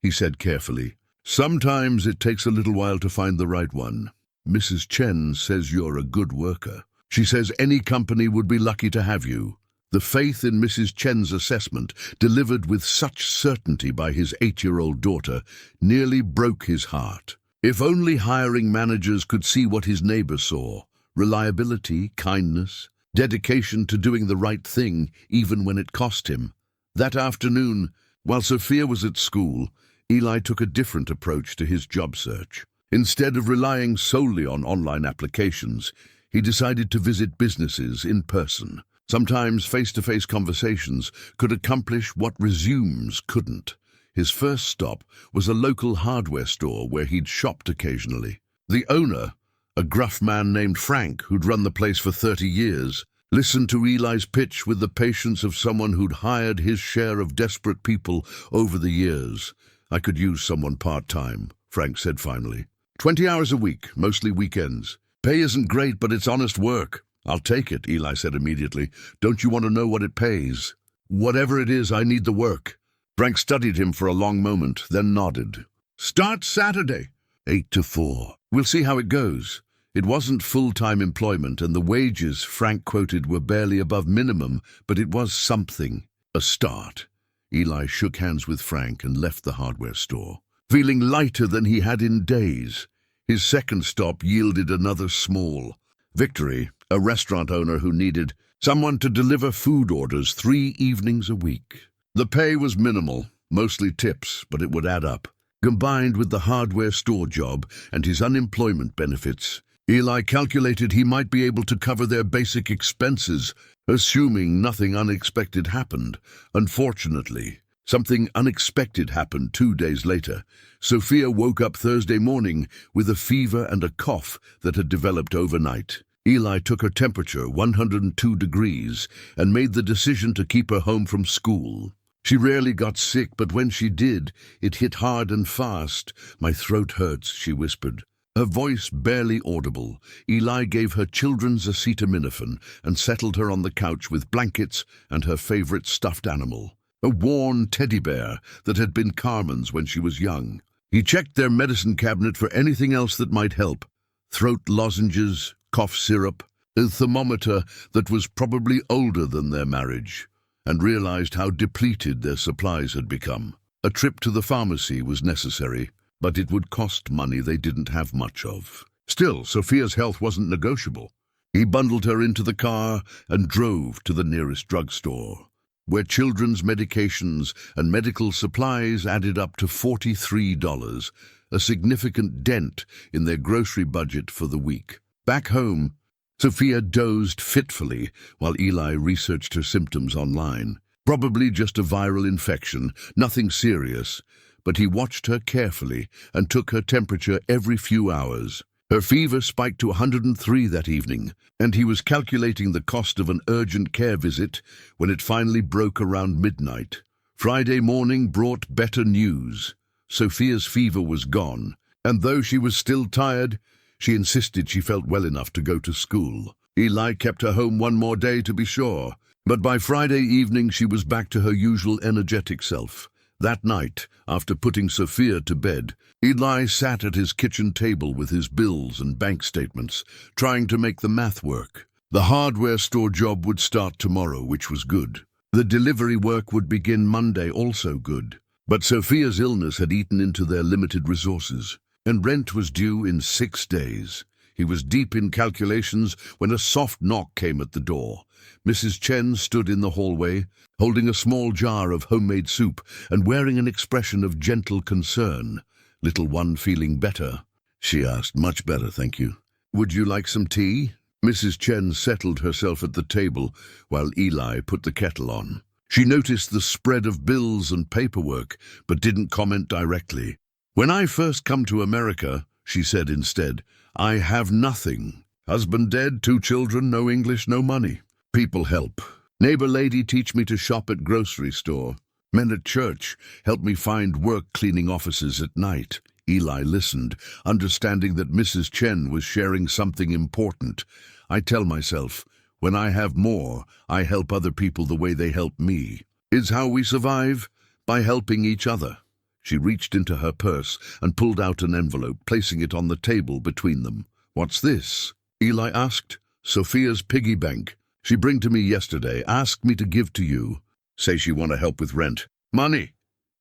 Speaker 1: he said carefully. "Sometimes it takes a little while to find the right one. Mrs. Chen says you're a good worker. She says any company would be lucky to have you." The faith in Mrs. Chen's assessment, delivered with such certainty by his 8-year-old daughter, nearly broke his heart. If only hiring managers could see what his neighbor saw: reliability, kindness, dedication to doing the right thing, even when it cost him. That afternoon, while Sophia was at school, Eli took a different approach to his job search. Instead of relying solely on online applications, he decided to visit businesses in person. Sometimes face-to-face conversations could accomplish what resumes couldn't. His first stop was a local hardware store where he'd shopped occasionally. The owner, a gruff man named Frank who'd run the place for 30 years, listened to Eli's pitch with the patience of someone who'd hired his share of desperate people over the years. "I could use someone part-time," Frank said finally. 20 hours a week, mostly weekends. Pay isn't great, but it's honest work." "I'll take it," Eli said immediately. "Don't you want to know what it pays?" "Whatever it is, I need the work." Frank studied him for a long moment, then nodded. "Start Saturday, 8 to 4. We'll see how it goes." It wasn't full-time employment, and the wages Frank quoted were barely above minimum, but it was something. A start. Eli shook hands with Frank and left the hardware store, feeling lighter than he had in days. His second stop yielded another small victory: a restaurant owner who needed someone to deliver food orders 3 evenings a week. The pay was minimal, mostly tips, but it would add up. Combined with the hardware store job and his unemployment benefits, Eli calculated he might be able to cover their basic expenses, assuming nothing unexpected happened. Unfortunately, something unexpected happened 2 days later. Sophia woke up Thursday morning with a fever and a cough that had developed overnight. Eli took her temperature, 102 degrees, and made the decision to keep her home from school. She rarely got sick, but when she did, it hit hard and fast. "My throat hurts," she whispered, her voice barely audible. Eli gave her children's acetaminophen and settled her on the couch with blankets and her favorite stuffed animal, a worn teddy bear that had been Carmen's when she was young. He checked their medicine cabinet for anything else that might help: throat lozenges, cough syrup, a thermometer that was probably older than their marriage, and realized how depleted their supplies had become. A trip to the pharmacy was necessary, but it would cost money they didn't have much of. Still, Sophia's health wasn't negotiable. He bundled her into the car and drove to the nearest drugstore, where children's medications and medical supplies added up to $43, a significant dent in their grocery budget for the week. Back home, Sophia dozed fitfully while Eli researched her symptoms online. Probably just a viral infection, nothing serious, but he watched her carefully and took her temperature every few hours. Her fever spiked to 103 that evening, and he was calculating the cost of an urgent care visit when it finally broke around midnight. Friday morning brought better news. Sophia's fever was gone, and though she was still tired, she insisted she felt well enough to go to school. Eli kept her home one more day to be sure, but by Friday evening she was back to her usual energetic self. That night, after putting Sophia to bed, Eli sat at his kitchen table with his bills and bank statements, trying to make the math work. The hardware store job would start tomorrow, which was good. The delivery work would begin Monday, also good. But Sophia's illness had eaten into their limited resources, and rent was due in 6 days. He was deep in calculations when a soft knock came at the door. Mrs. Chen stood in the hallway, holding a small jar of homemade soup and wearing an expression of gentle concern. little one feeling better?" she asked. "Much better, thank you." "Would you like some tea?" Mrs. Chen settled herself at the table while Eli put the kettle on. She noticed the spread of bills and paperwork, but didn't comment directly. "When I first come to America," she said instead, "I have nothing. Husband dead, 2 children, no English, no money. People help. Neighbor lady teach me to shop at grocery store. Men at church help me find work cleaning offices at night." Eli listened, understanding that Mrs. Chen was sharing something important. "I tell myself, when I have more, I help other people the way they help me. Is how we survive, by helping each other." She reached into her purse and pulled out an envelope, placing it on the table between them. "What's this?" Eli asked. "Sophia's piggy bank. She bring to me yesterday, asked me to give to you. Say she want to help with rent. Money."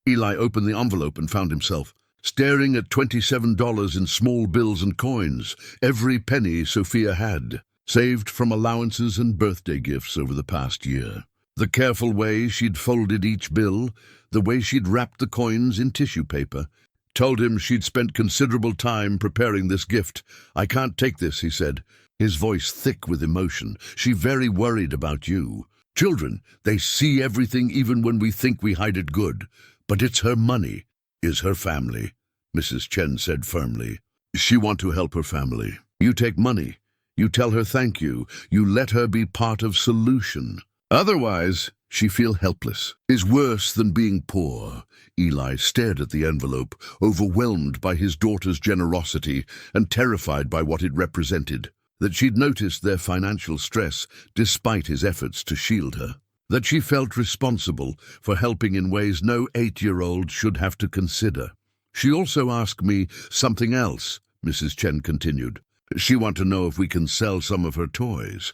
Speaker 1: Eli opened the envelope and found himself staring at $27 in small bills and coins, every penny Sophia had, saved from allowances and birthday gifts over the past year. The careful way she'd folded each bill, the way she'd wrapped the coins in tissue paper, told him she'd spent considerable time preparing this gift. "I can't take this," he said, his voice thick with emotion. "She very worried about you. Children, they see everything even when we think we hide it good. But it's her money, is her family," Mrs. Chen said firmly. "She want to help her family. You take money. You tell her thank you. You let her be part of solution. Otherwise, she feel helpless. Is worse than being poor." Eli stared at the envelope, overwhelmed by his daughter's generosity and terrified by what it represented. That she'd noticed their financial stress despite his efforts to shield her. That she felt responsible for helping in ways no 8-year-old should have to consider. "She also asked me something else," Mrs. Chen continued. "She want to know if we can sell some of her toys.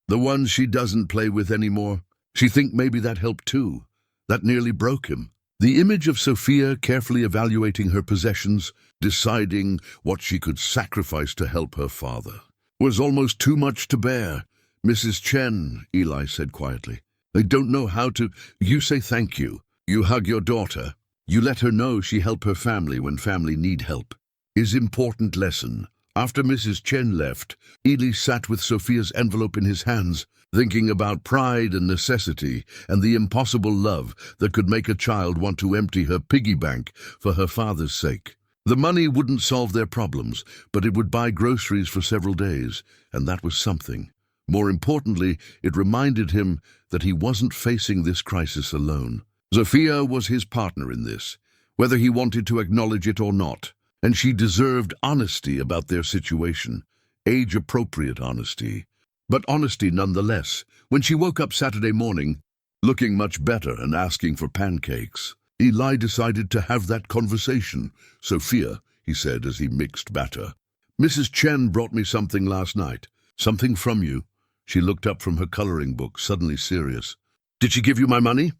Speaker 1: The ones she doesn't play with anymore. She think maybe that helped too. That nearly broke him." The image of Sophia carefully evaluating her possessions, deciding what she could sacrifice to help her father, was almost too much to bear. "Mrs. Chen," Eli said quietly, "I don't know how to—" "You say thank you. You hug your daughter. You let her know she help her family when family need help. Is important lesson." After Mrs. Chen left, Eli sat with Sophia's envelope in his hands, thinking about pride and necessity and the impossible love that could make a child want to empty her piggy bank for her father's sake. The money wouldn't solve their problems, but it would buy groceries for several days, and that was something. More importantly, it reminded him that he wasn't facing this crisis alone. Sophia was his partner in this, whether he wanted to acknowledge it or not, and she deserved honesty about their situation, age-appropriate honesty, but honesty nonetheless. When she woke up Saturday morning, looking much better and asking for pancakes, Eli decided to have that conversation. "Sophia," he said as he mixed batter, "Mrs. Chen brought me something last night. Something from you." She looked up from her coloring book, suddenly serious. "Did she give you my money?"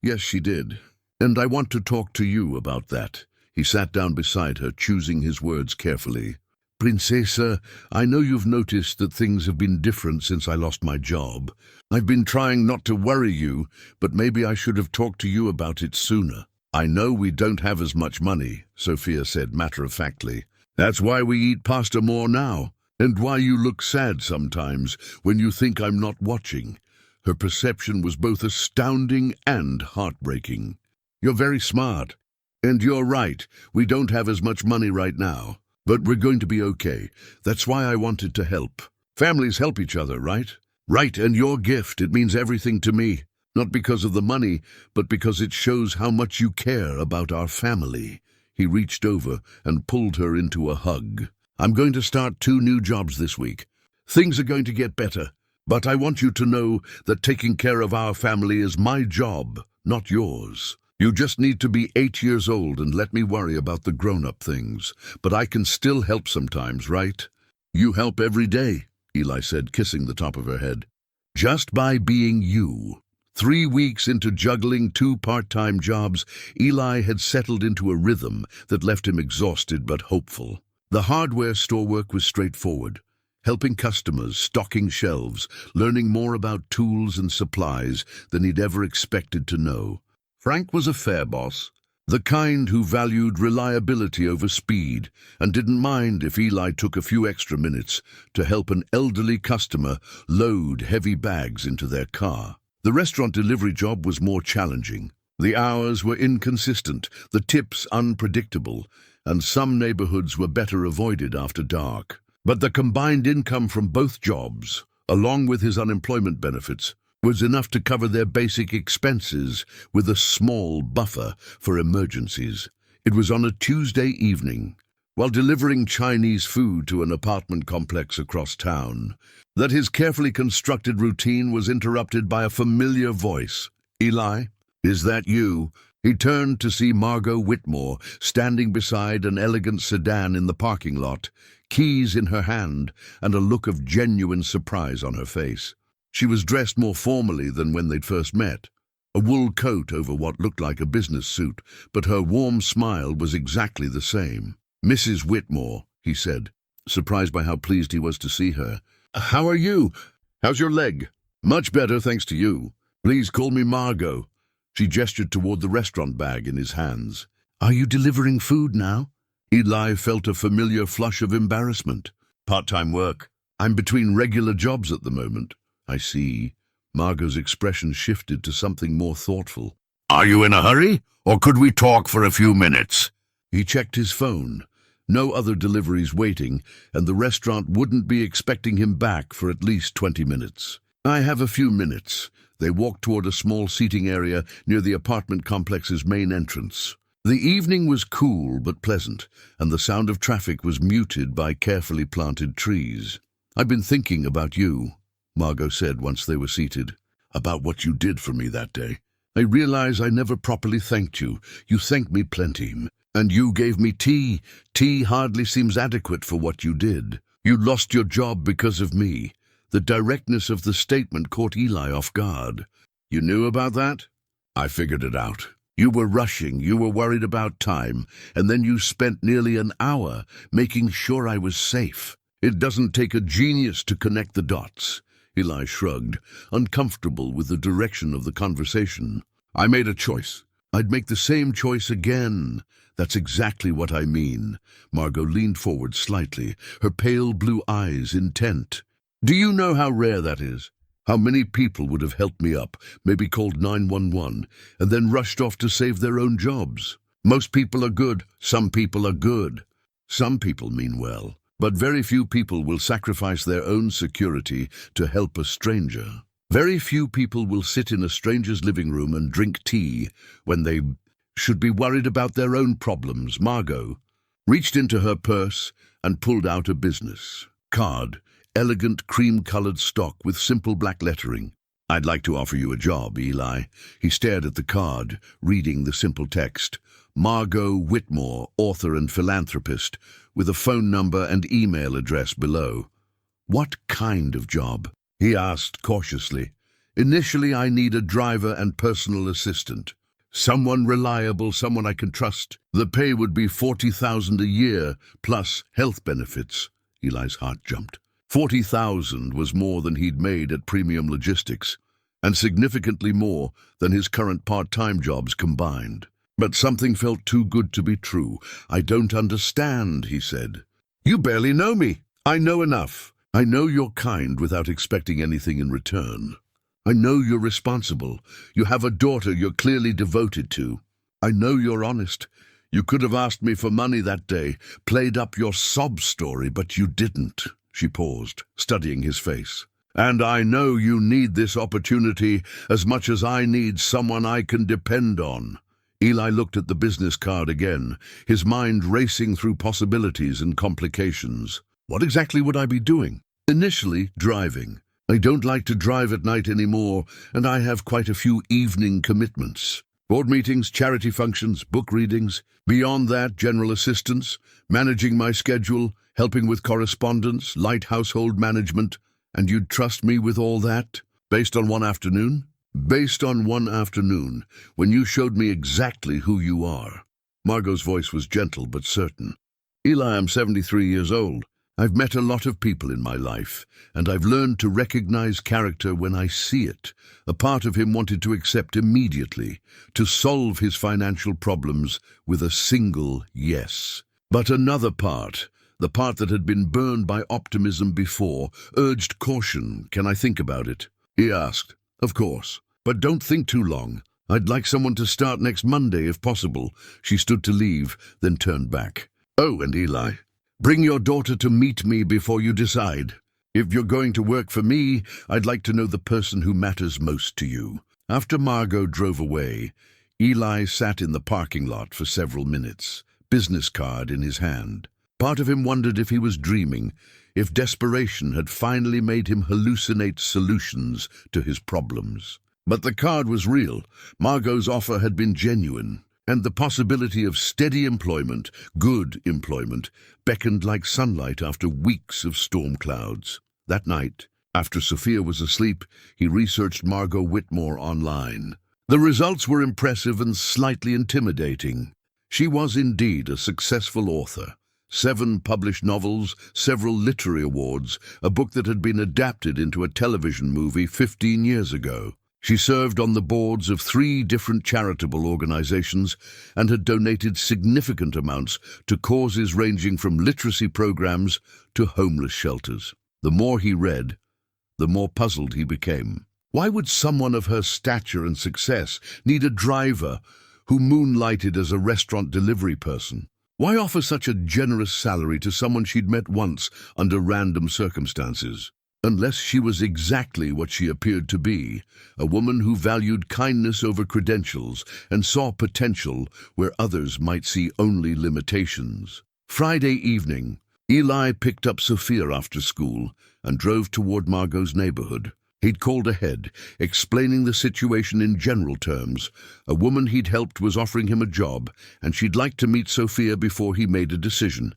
Speaker 1: "Yes, she did. And I want to talk to you about that." He sat down beside her, choosing his words carefully. "Princesa, I know you've noticed that things have been different since I lost my job. I've been trying not to worry you, but maybe I should have talked to you about it sooner." "I know we don't have as much money," Sophia said matter-of-factly. "That's why we eat pasta more now, and why you look sad sometimes when you think I'm not watching." Her perception was both astounding and heartbreaking. "You're very smart. And you're right, we don't have as much money right now. But we're going to be okay. That's why I wanted to help. Families help each other, right?" "Right, and your gift, it means everything to me. Not because of the money, but because it shows how much you care about our family." He reached over and pulled her into a hug. "I'm going to start 2 new jobs this week. Things are going to get better. But I want you to know that taking care of our family is my job, not yours. You just need to be 8 years old and let me worry about the grown-up things. But I can still help sometimes, right?" "You help every day," Eli said, kissing the top of her head. "Just by being you." 3 weeks into juggling 2 part-time jobs, Eli had settled into a rhythm that left him exhausted but hopeful. The hardware store work was straightforward. Helping customers, stocking shelves, learning more about tools and supplies than he'd ever expected to know. Frank was a fair boss. The kind who valued reliability over speed and didn't mind if Eli took a few extra minutes to help an elderly customer load heavy bags into their car. The restaurant delivery job was more challenging. The hours were inconsistent, the tips unpredictable, and some neighborhoods were better avoided after dark. But the combined income from both jobs, along with his unemployment benefits, was enough to cover their basic expenses with a small buffer for emergencies. It was on a Tuesday evening, while delivering Chinese food to an apartment complex across town, that his carefully constructed routine was interrupted by a familiar voice. "Eli, is that you?" He turned to see Margot Whitmore standing beside an elegant sedan in the parking lot, keys in her hand and a look of genuine surprise on her face. She was dressed more formally than when they'd first met, a wool coat over what looked like a business suit, but her warm smile was exactly the same. "Mrs. Whitmore," he said, surprised by how pleased he was to see her. "How are you? How's your leg?" "Much better, thanks to you. Please call me Margot." She gestured toward the restaurant bag in his hands. "Are you delivering food now?" Eli felt a familiar flush of embarrassment. "Part-time work. I'm between regular jobs at the moment." "I see." Margot's expression shifted to something more thoughtful. "Are you in a hurry, or could we talk for a few minutes?" He checked his phone. No other deliveries waiting, and the restaurant wouldn't be expecting him back for at least 20 minutes. "I have a few minutes." They walked toward a small seating area near the apartment complex's main entrance. The evening was cool but pleasant, and the sound of traffic was muted by carefully planted trees. "I've been thinking about you," Margot said once they were seated. "About what you did for me that day. I realize I never properly thanked you. You thanked me plenty. And you gave me tea. Tea hardly seems adequate for what you did. You lost your job because of me." The directness of the statement caught Eli off guard. "You knew about that?" "I figured it out. You were rushing, you were worried about time, and then you spent nearly an hour making sure I was safe. It doesn't take a genius to connect the dots." Eli shrugged, uncomfortable with the direction of the conversation. "I made a choice. I'd make the same choice again." "That's exactly what I mean." Margot leaned forward slightly, her pale blue eyes intent. "Do you know how rare that is? How many people would have helped me up, maybe called 911, and then rushed off to save their own jobs? Most people are good. Some people are good. Some people mean well. But very few people will sacrifice their own security to help a stranger. Very few people will sit in a stranger's living room and drink tea when they should be worried about their own problems." Margot reached into her purse and pulled out a business card, elegant cream-colored stock with simple black lettering. "I'd like to offer you a job, Eli." He stared at the card, reading the simple text. "Margot Whitmore, author and philanthropist," with a phone number and email address below. "What kind of job?" he asked cautiously. "Initially, I need a driver and personal assistant. Someone reliable, someone I can trust. The pay would be $40,000 a year, plus health benefits." Eli's heart jumped. 40,000 was more than he'd made at Premium Logistics, and significantly more than his current part-time jobs combined. But something felt too good to be true. "I don't understand," he said. "You barely know me. I know enough. I know you're kind without expecting anything in return. I know you're responsible. You have a daughter you're clearly devoted to. I know you're honest. You could have asked me for money that day, played up your sob story, but you didn't." She paused, studying his face. "And I know you need this opportunity as much as I need someone I can depend on." Eli looked at the business card again, his mind racing through possibilities and complications. "What exactly would I be doing?" "Initially, driving. I don't like to drive at night anymore, and I have quite a few evening commitments. Board meetings, charity functions, book readings. Beyond that, general assistance, managing my schedule, helping with correspondence, light household management. And you'd trust me with all that? Based on one afternoon?" "Based on one afternoon, when you showed me exactly who you are." Margot's voice was gentle but certain. "Eli, I'm 73 years old. I've met a lot of people in my life, and I've learned to recognize character when I see it. A part of him wanted to accept immediately, to solve his financial problems with a single yes. But another part, the part that had been burned by optimism before, urged caution. Can I think about it? He asked. Of course, but don't think too long. I'd like someone to start next Monday if possible. She stood to leave, then turned back. Oh, and Eli, bring your daughter to meet me before you decide. If you're going to work for me, I'd like to know the person who matters most to you. After Margot drove away, Eli sat in the parking lot for several minutes, business card in his hand. Part of him wondered if he was dreaming, if desperation had finally made him hallucinate solutions to his problems. But the card was real. Margot's offer had been genuine, and the possibility of steady employment, good employment, beckoned like sunlight after weeks of storm clouds. That night, after Sophia was asleep, he researched Margot Whitmore online. The results were impressive and slightly intimidating. She was indeed a successful author. 7 published novels, several literary awards, a book that had been adapted into a television movie 15 years ago. She served on the boards of 3 different charitable organizations and had donated significant amounts to causes ranging from literacy programs to homeless shelters. The more he read, the more puzzled he became. Why would someone of her stature and success need a driver who moonlighted as a restaurant delivery person? Why offer such a generous salary to someone she'd met once under random circumstances? Unless she was exactly what she appeared to be, a woman who valued kindness over credentials and saw potential where others might see only limitations. Friday evening, Eli picked up Sophia after school and drove toward Margot's neighborhood. He'd called ahead, explaining the situation in general terms. A woman he'd helped was offering him a job, and she'd like to meet Sophia before he made a decision.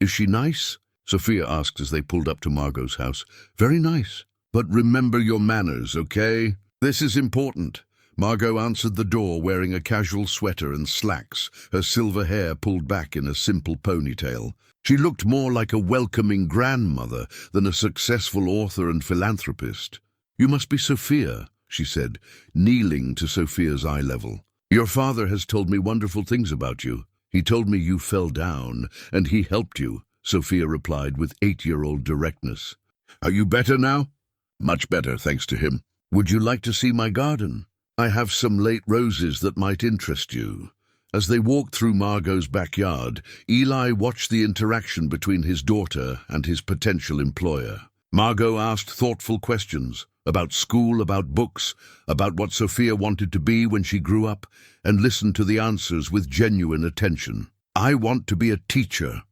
Speaker 1: Is she nice? Sophia asked as they pulled up to Margot's house. Very nice. But remember your manners, okay? This is important. Margot answered the door wearing a casual sweater and slacks, her silver hair pulled back in a simple ponytail. She looked more like a welcoming grandmother than a successful author and philanthropist. You must be Sophia, she said, kneeling to Sophia's eye level. Your father has told me wonderful things about you. He told me you fell down, and he helped you, Sophia replied with 8-year-old directness. Are you better now? Much better, thanks to him. Would you like to see my garden? I have some late roses that might interest you. As they walked through Margot's backyard, Eli watched the interaction between his daughter and his potential employer. Margot asked thoughtful questions about school, about books, about what Sophia wanted to be when she grew up, and listened to the answers with genuine attention. I want to be a teacher,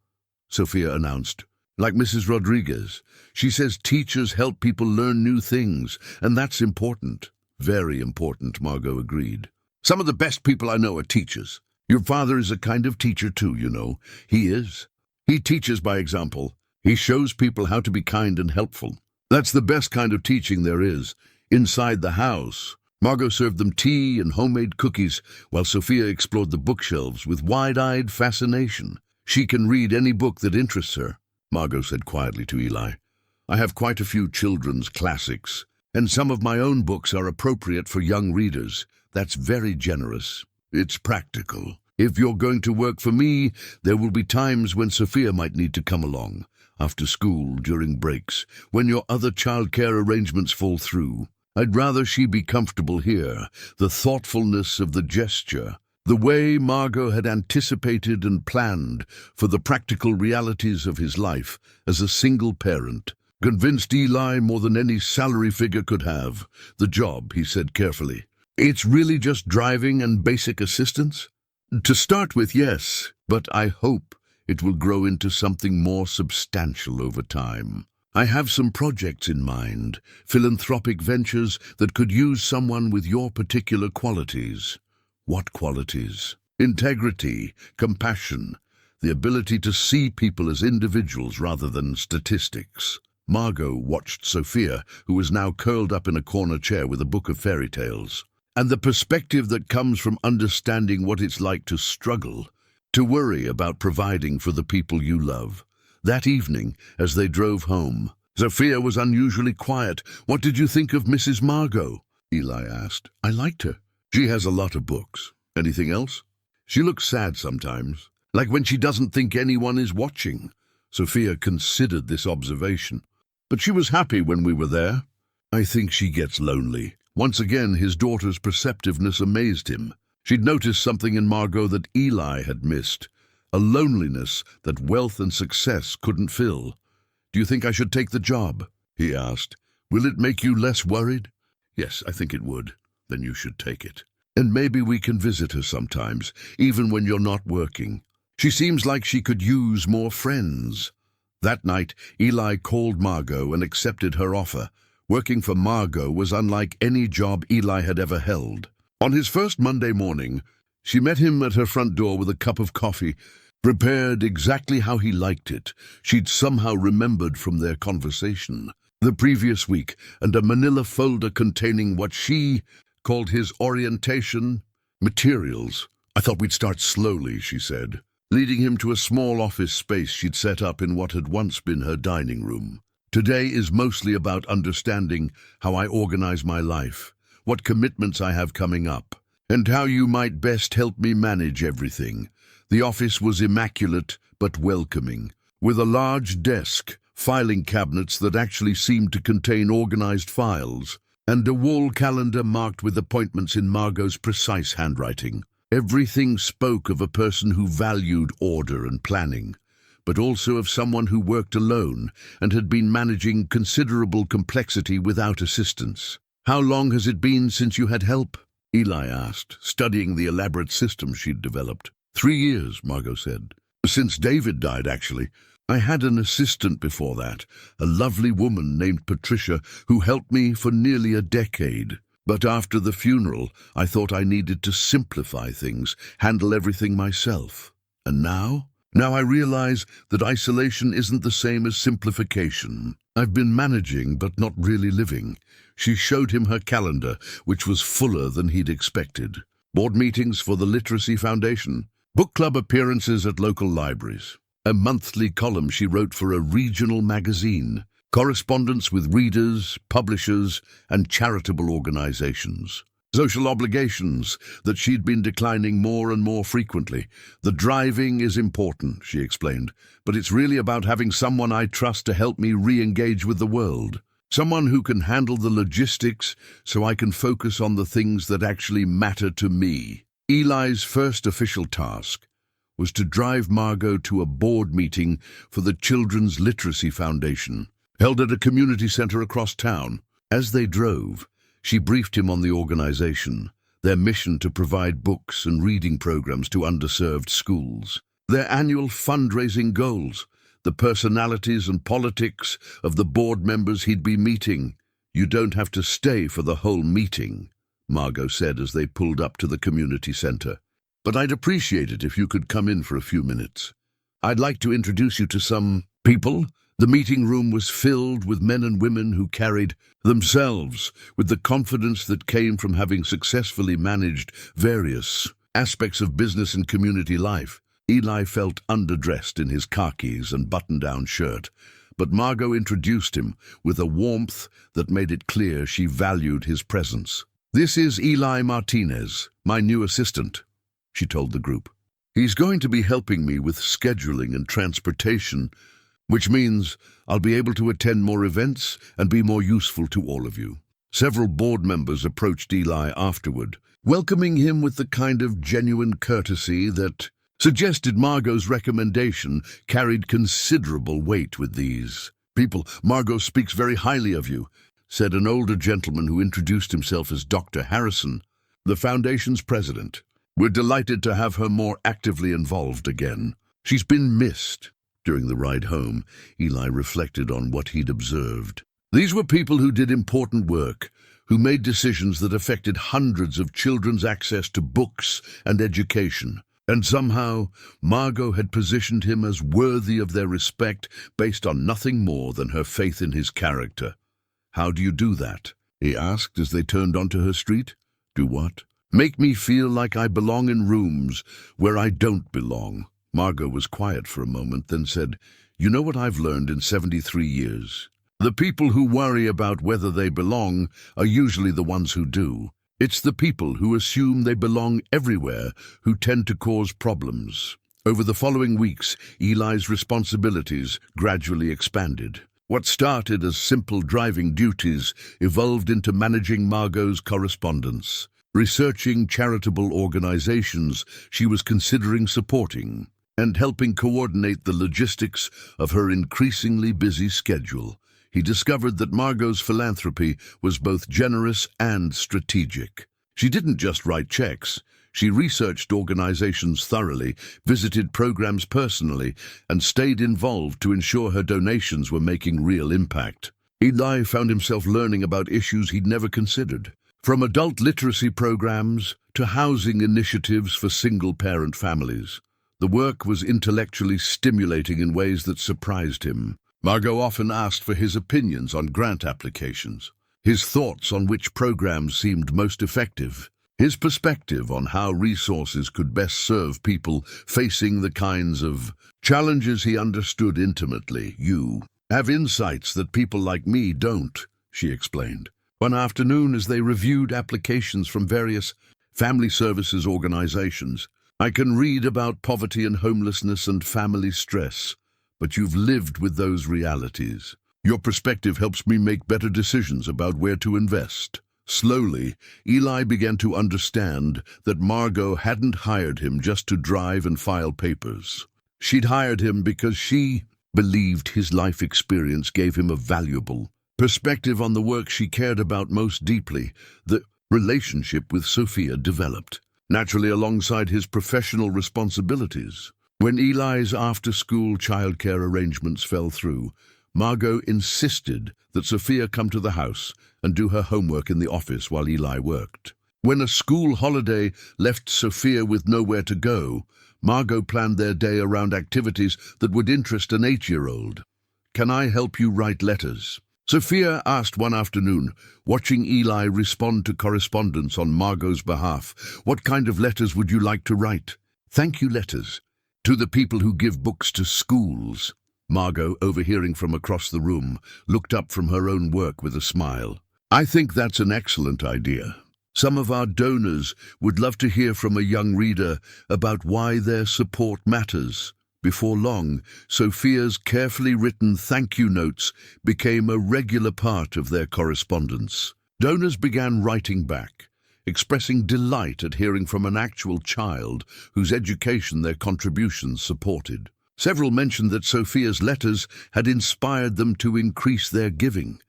Speaker 1: Sophia announced. Like Mrs. Rodriguez. She says teachers help people learn new things, and that's important. Very important, Margot agreed. Some of the best people I know are teachers. Your father is a kind of teacher too, you know. He is. He teaches by example. He shows people how to be kind and helpful. That's the best kind of teaching there is. Inside the house, Margot served them tea and homemade cookies, while Sophia explored the bookshelves with wide-eyed fascination. She can read any book that interests her, Margot said quietly to Eli. I have quite a few children's classics, and some of my own books are appropriate for young readers. That's very generous. It's practical. If you're going to work for me, there will be times when Sophia might need to come along. After school, during breaks, when your other childcare arrangements fall through. I'd rather she be comfortable here, the thoughtfulness of the gesture, the way Margot had anticipated and planned for the practical realities of his life as a single parent, convinced Eli more than any salary figure could have. The job, he said carefully. It's really just driving and basic assistance? To start with, yes, but I hope it will grow into something more substantial over time. I have some projects in mind, philanthropic ventures that could use someone with your particular qualities. What qualities? Integrity, compassion, the ability to see people as individuals rather than statistics. Margot watched Sophia, who was now curled up in a corner chair with a book of fairy tales. And the perspective that comes from understanding what it's like to struggle, to worry about providing for the people you love. That evening, as they drove home, Sophia was unusually quiet. "What did you think of Mrs. Margot?" Eli asked. "I liked her. She has a lot of books. Anything else?" "She looks sad sometimes, like when she doesn't think anyone is watching." Sophia considered this observation. "But she was happy when we were there." "I think she gets lonely." Once again, his daughter's perceptiveness amazed him. She'd noticed something in Margot that Eli had missed, a loneliness that wealth and success couldn't fill. "Do you think I should take the job?" he asked. "Will it make you less worried?" "Yes, I think it would." "Then you should take it. And maybe we can visit her sometimes, even when you're not working. She seems like she could use more friends." That night, Eli called Margot and accepted her offer. Working for Margot was unlike any job Eli had ever held. On his first Monday morning, she met him at her front door with a cup of coffee, prepared exactly how he liked it. She'd somehow remembered from their conversation the previous week, and a manila folder containing what she called his orientation materials. "I thought we'd start slowly," she said, leading him to a small office space she'd set up in what had once been her dining room. "Today is mostly about understanding how I organize my life, what commitments I have coming up, and how you might best help me manage everything." The office was immaculate but welcoming, with a large desk, filing cabinets that actually seemed to contain organized files, and a wall calendar marked with appointments in Margot's precise handwriting. Everything spoke of a person who valued order and planning, but also of someone who worked alone and had been managing considerable complexity without assistance. "How long has it been since you had help?" Eli asked, studying the elaborate system she'd developed. 3 years, Margot said. "Since David died, actually. I had an assistant before that, a lovely woman named Patricia, who helped me for nearly a decade. But after the funeral, I thought I needed to simplify things, handle everything myself. And now? Now I realize that isolation isn't the same as simplification. I've been managing, but not really living." She showed him her calendar, which was fuller than he'd expected. Board meetings for the Literacy Foundation, book club appearances at local libraries, a monthly column she wrote for a regional magazine, correspondence with readers, publishers, and charitable organizations. Social obligations that she'd been declining more and more frequently. "The driving is important," she explained, "but it's really about having someone I trust to help me re-engage with the world. Someone who can handle the logistics so I can focus on the things that actually matter to me." Eli's first official task was to drive Margot to a board meeting for the Children's Literacy Foundation, held at a community center across town. As they drove, she briefed him on the organization, their mission to provide books and reading programs to underserved schools, their annual fundraising goals, the personalities and politics of the board members he'd be meeting. "You don't have to stay for the whole meeting," Margot said as they pulled up to the community center. "But I'd appreciate it if you could come in for a few minutes. I'd like to introduce you to some people." The meeting room was filled with men and women who carried themselves with the confidence that came from having successfully managed various aspects of business and community life. Eli felt underdressed in his khakis and button-down shirt, but Margot introduced him with a warmth that made it clear she valued his presence. "This is Eli Martinez, my new assistant," she told the group. "He's going to be helping me with scheduling and transportation, which means I'll be able to attend more events and be more useful to all of you." Several board members approached Eli afterward, welcoming him with the kind of genuine courtesy that suggested Margot's recommendation carried considerable weight with these people. "Margot speaks very highly of you," said an older gentleman who introduced himself as Dr. Harrison, the foundation's president. "We're delighted to have her more actively involved again. She's been missed." During the ride home, Eli reflected on what he'd observed. These were people who did important work, who made decisions that affected hundreds of children's access to books and education. And somehow, Margot had positioned him as worthy of their respect based on nothing more than her faith in his character. "How do you do that?" he asked as they turned onto her street. "Do what?" "Make me feel like I belong in rooms where I don't belong," Margot was quiet for a moment, then said, "You know what I've learned in 73 years? The people who worry about whether they belong are usually the ones who do. It's the people who assume they belong everywhere who tend to cause problems." Over the following weeks, Eli's responsibilities gradually expanded. What started as simple driving duties evolved into managing Margot's correspondence, researching charitable organizations she was considering supporting, and helping coordinate the logistics of her increasingly busy schedule. He discovered that Margot's philanthropy was both generous and strategic. She didn't just write checks. She researched organizations thoroughly, visited programs personally, and stayed involved to ensure her donations were making real impact. Eli found himself learning about issues he'd never considered, from adult literacy programs to housing initiatives for single-parent families. The work was intellectually stimulating in ways that surprised him. Margot often asked for his opinions on grant applications, his thoughts on which programs seemed most effective, his perspective on how resources could best serve people facing the kinds of challenges he understood intimately. "You have insights that people like me don't," she explained. One afternoon, as they reviewed applications from various family services organizations, "I can read about poverty and homelessness and family stress, but you've lived with those realities. Your perspective helps me make better decisions about where to invest." Slowly, Eli began to understand that Margot hadn't hired him just to drive and file papers. She'd hired him because she believed his life experience gave him a valuable perspective on the work she cared about most deeply. The relationship with Sophia developed naturally alongside his professional responsibilities. When Eli's after-school childcare arrangements fell through, Margot insisted that Sophia come to the house and do her homework in the office while Eli worked. When a school holiday left Sophia with nowhere to go, Margot planned their day around activities that would interest an 8-year-old. "Can I help you write letters?" Sophia asked one afternoon, watching Eli respond to correspondence on Margot's behalf. "What kind of letters would you like to write?" "Thank you letters. To the people who give books to schools." Margot, overhearing from across the room, looked up from her own work with a smile. "I think that's an excellent idea. Some of our donors would love to hear from a young reader about why their support matters." Before long, Sophia's carefully written thank you notes became a regular part of their correspondence. Donors began writing back, expressing delight at hearing from an actual child whose education their contributions supported. Several mentioned that Sophia's letters had inspired them to increase their giving.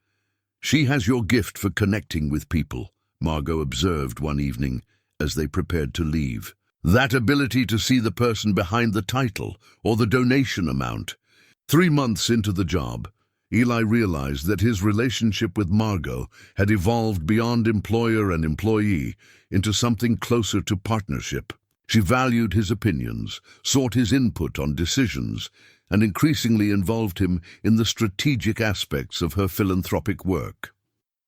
Speaker 1: "She has your gift for connecting with people," Margot observed one evening as they prepared to leave. "That ability to see the person behind the title or the donation amount." 3 months into the job, Eli realized that his relationship with Margot had evolved beyond employer and employee into something closer to partnership. She valued his opinions, sought his input on decisions, and increasingly involved him in the strategic aspects of her philanthropic work.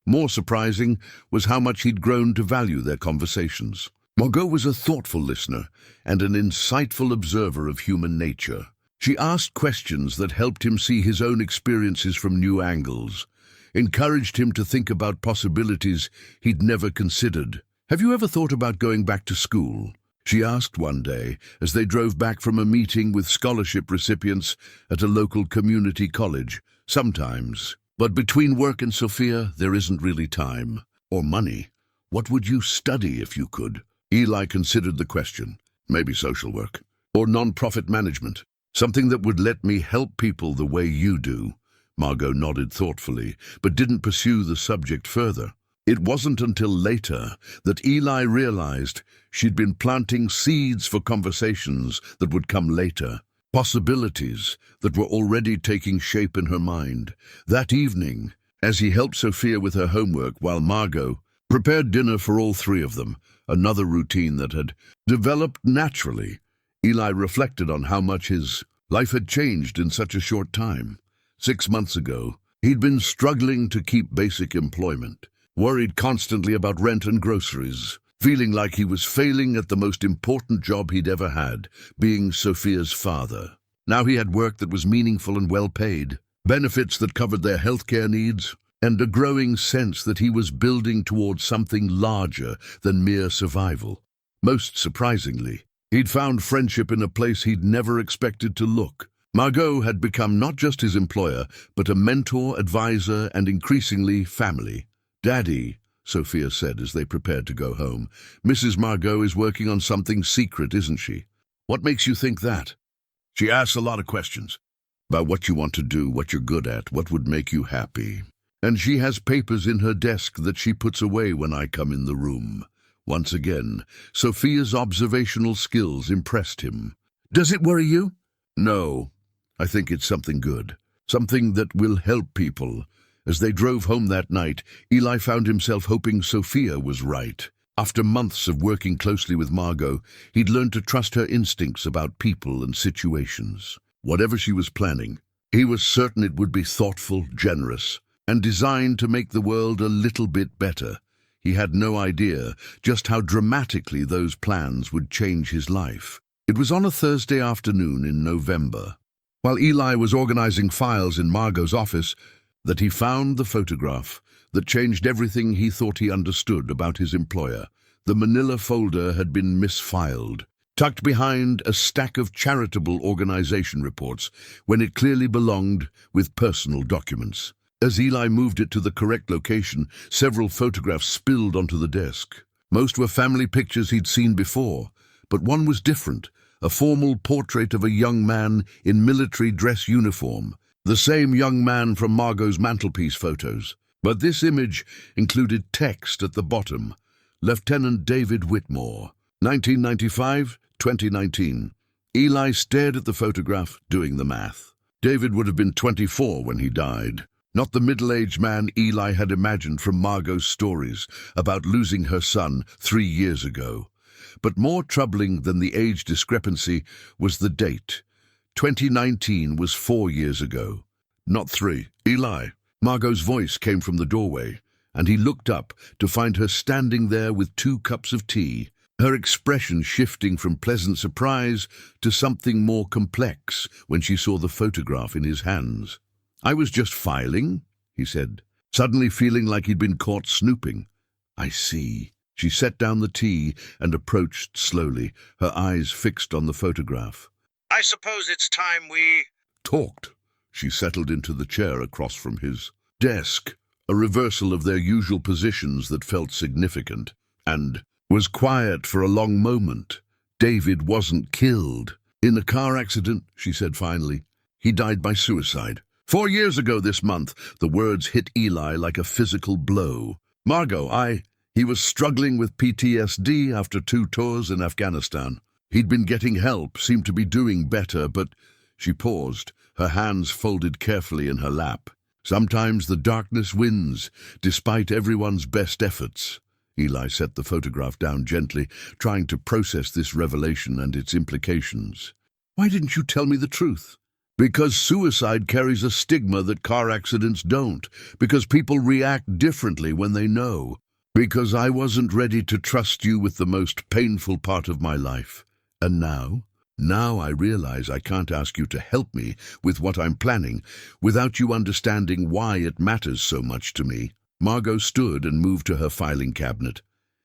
Speaker 1: More surprising was how much he'd grown to value their conversations. Margot was a thoughtful listener and an insightful observer of human nature. She asked questions that helped him see his own experiences from new angles, encouraged him to think about possibilities he'd never considered. "Have you ever thought about going back to school?" she asked one day as they drove back from a meeting with scholarship recipients at a local community college. "Sometimes. But between work and Sophia, there isn't really time. Or money. What would you study if you could?" Eli considered the question. "Maybe social work. Or non-profit management. Something that would let me help people the way you do." Margot nodded thoughtfully, but didn't pursue the subject further. It wasn't until later that Eli realized she'd been planting seeds for conversations that would come later, possibilities that were already taking shape in her mind. That evening, as he helped Sophia with her homework while Margot prepared dinner for all 3 of them, another routine that had developed naturally, Eli reflected on how much his life had changed in such a short time. 6 months ago, he'd been struggling to keep basic employment, worried constantly about rent and groceries. feeling like he was failing at the most important job he'd ever had, being Sophia's father. Now he had work that was meaningful and well paid, benefits that covered their healthcare needs, and a growing sense that he was building towards something larger than mere survival. Most surprisingly, he'd found friendship in a place he'd never expected to look. Margot had become not just his employer, but a mentor, advisor, and increasingly family. "Daddy," Sophia said as they prepared to go home, "Mrs. Margot is working on something secret, isn't she? What makes you think that?" "She asks a lot of questions about what you want to do, what you're good at, what would make you happy. And she has papers in her desk that she puts away when I come in the room." Once again, Sophia's observational skills impressed him. "Does it worry you?" "No. I think it's something good. Something that will help people." As they drove home that night, Eli found himself hoping Sophia was right. After months of working closely with Margot, he'd learned to trust her instincts about people and situations. Whatever she was planning, he was certain it would be thoughtful, generous, and designed to make the world a little bit better. He had no idea just how dramatically those plans would change his life. It was on a Thursday afternoon in November, while Eli was organizing files in Margot's office, that he found the photograph that changed everything he thought he understood about his employer. The manila folder had been misfiled, tucked behind a stack of charitable organization reports, when it clearly belonged with personal documents. As Eli moved it to the correct location, several photographs spilled onto the desk. Most were family pictures he'd seen before, but one was different, a formal portrait of a young man in military dress uniform, the same young man from Margot's mantelpiece photos. But this image included text at the bottom: Lieutenant David Whitmore, 1995-2019. Eli stared at the photograph, doing the math. David would have been 24 when he died. Not the middle-aged man Eli had imagined from Margot's stories about losing her son 3 years ago. But more troubling than the age discrepancy was the date. 2019 was 4 years ago, not 3. "Eli." Margot's voice came from the doorway, and he looked up to find her standing there with 2 cups of tea, her expression shifting from pleasant surprise to something more complex when she saw the photograph in his hands. "I was just filing," he said, suddenly feeling like he'd been caught snooping. "I see." She set down the tea and approached slowly, her eyes fixed on the photograph.
Speaker 2: "I suppose it's time we
Speaker 1: talked." She settled into the chair across from his desk, a reversal of their usual positions that felt significant, and was quiet for a long moment. "David wasn't killed in a car accident," she said finally. "He died by suicide. 4 years ago this month." The words hit Eli like a physical blow. "Margot, He was struggling with PTSD after 2 tours in Afghanistan. He'd been getting help, seemed to be doing better, but..." She paused, her hands folded carefully in her lap. "Sometimes the darkness wins, despite everyone's best efforts." Eli set the photograph down gently, trying to process this revelation and its implications. "Why didn't you tell me the truth?" "Because suicide carries a stigma that car accidents don't. Because people react differently when they know. Because I wasn't ready to trust you with the most painful part of my life. And now I realize I can't ask you to help me with what I'm planning without you understanding why it matters so much to me." Margot stood and moved to her filing cabinet,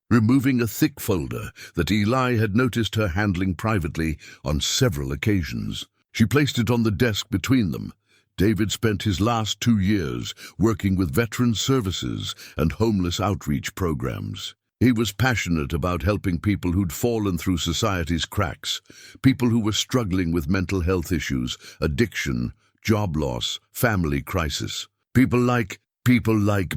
Speaker 1: removing a thick folder that Eli had noticed her handling privately on several occasions. She placed it on the desk between them. David spent his last 2 years working with veteran services and homeless outreach programs. He was passionate about helping people who'd fallen through society's cracks, people who were struggling with mental health issues, addiction, job loss, family crisis. People like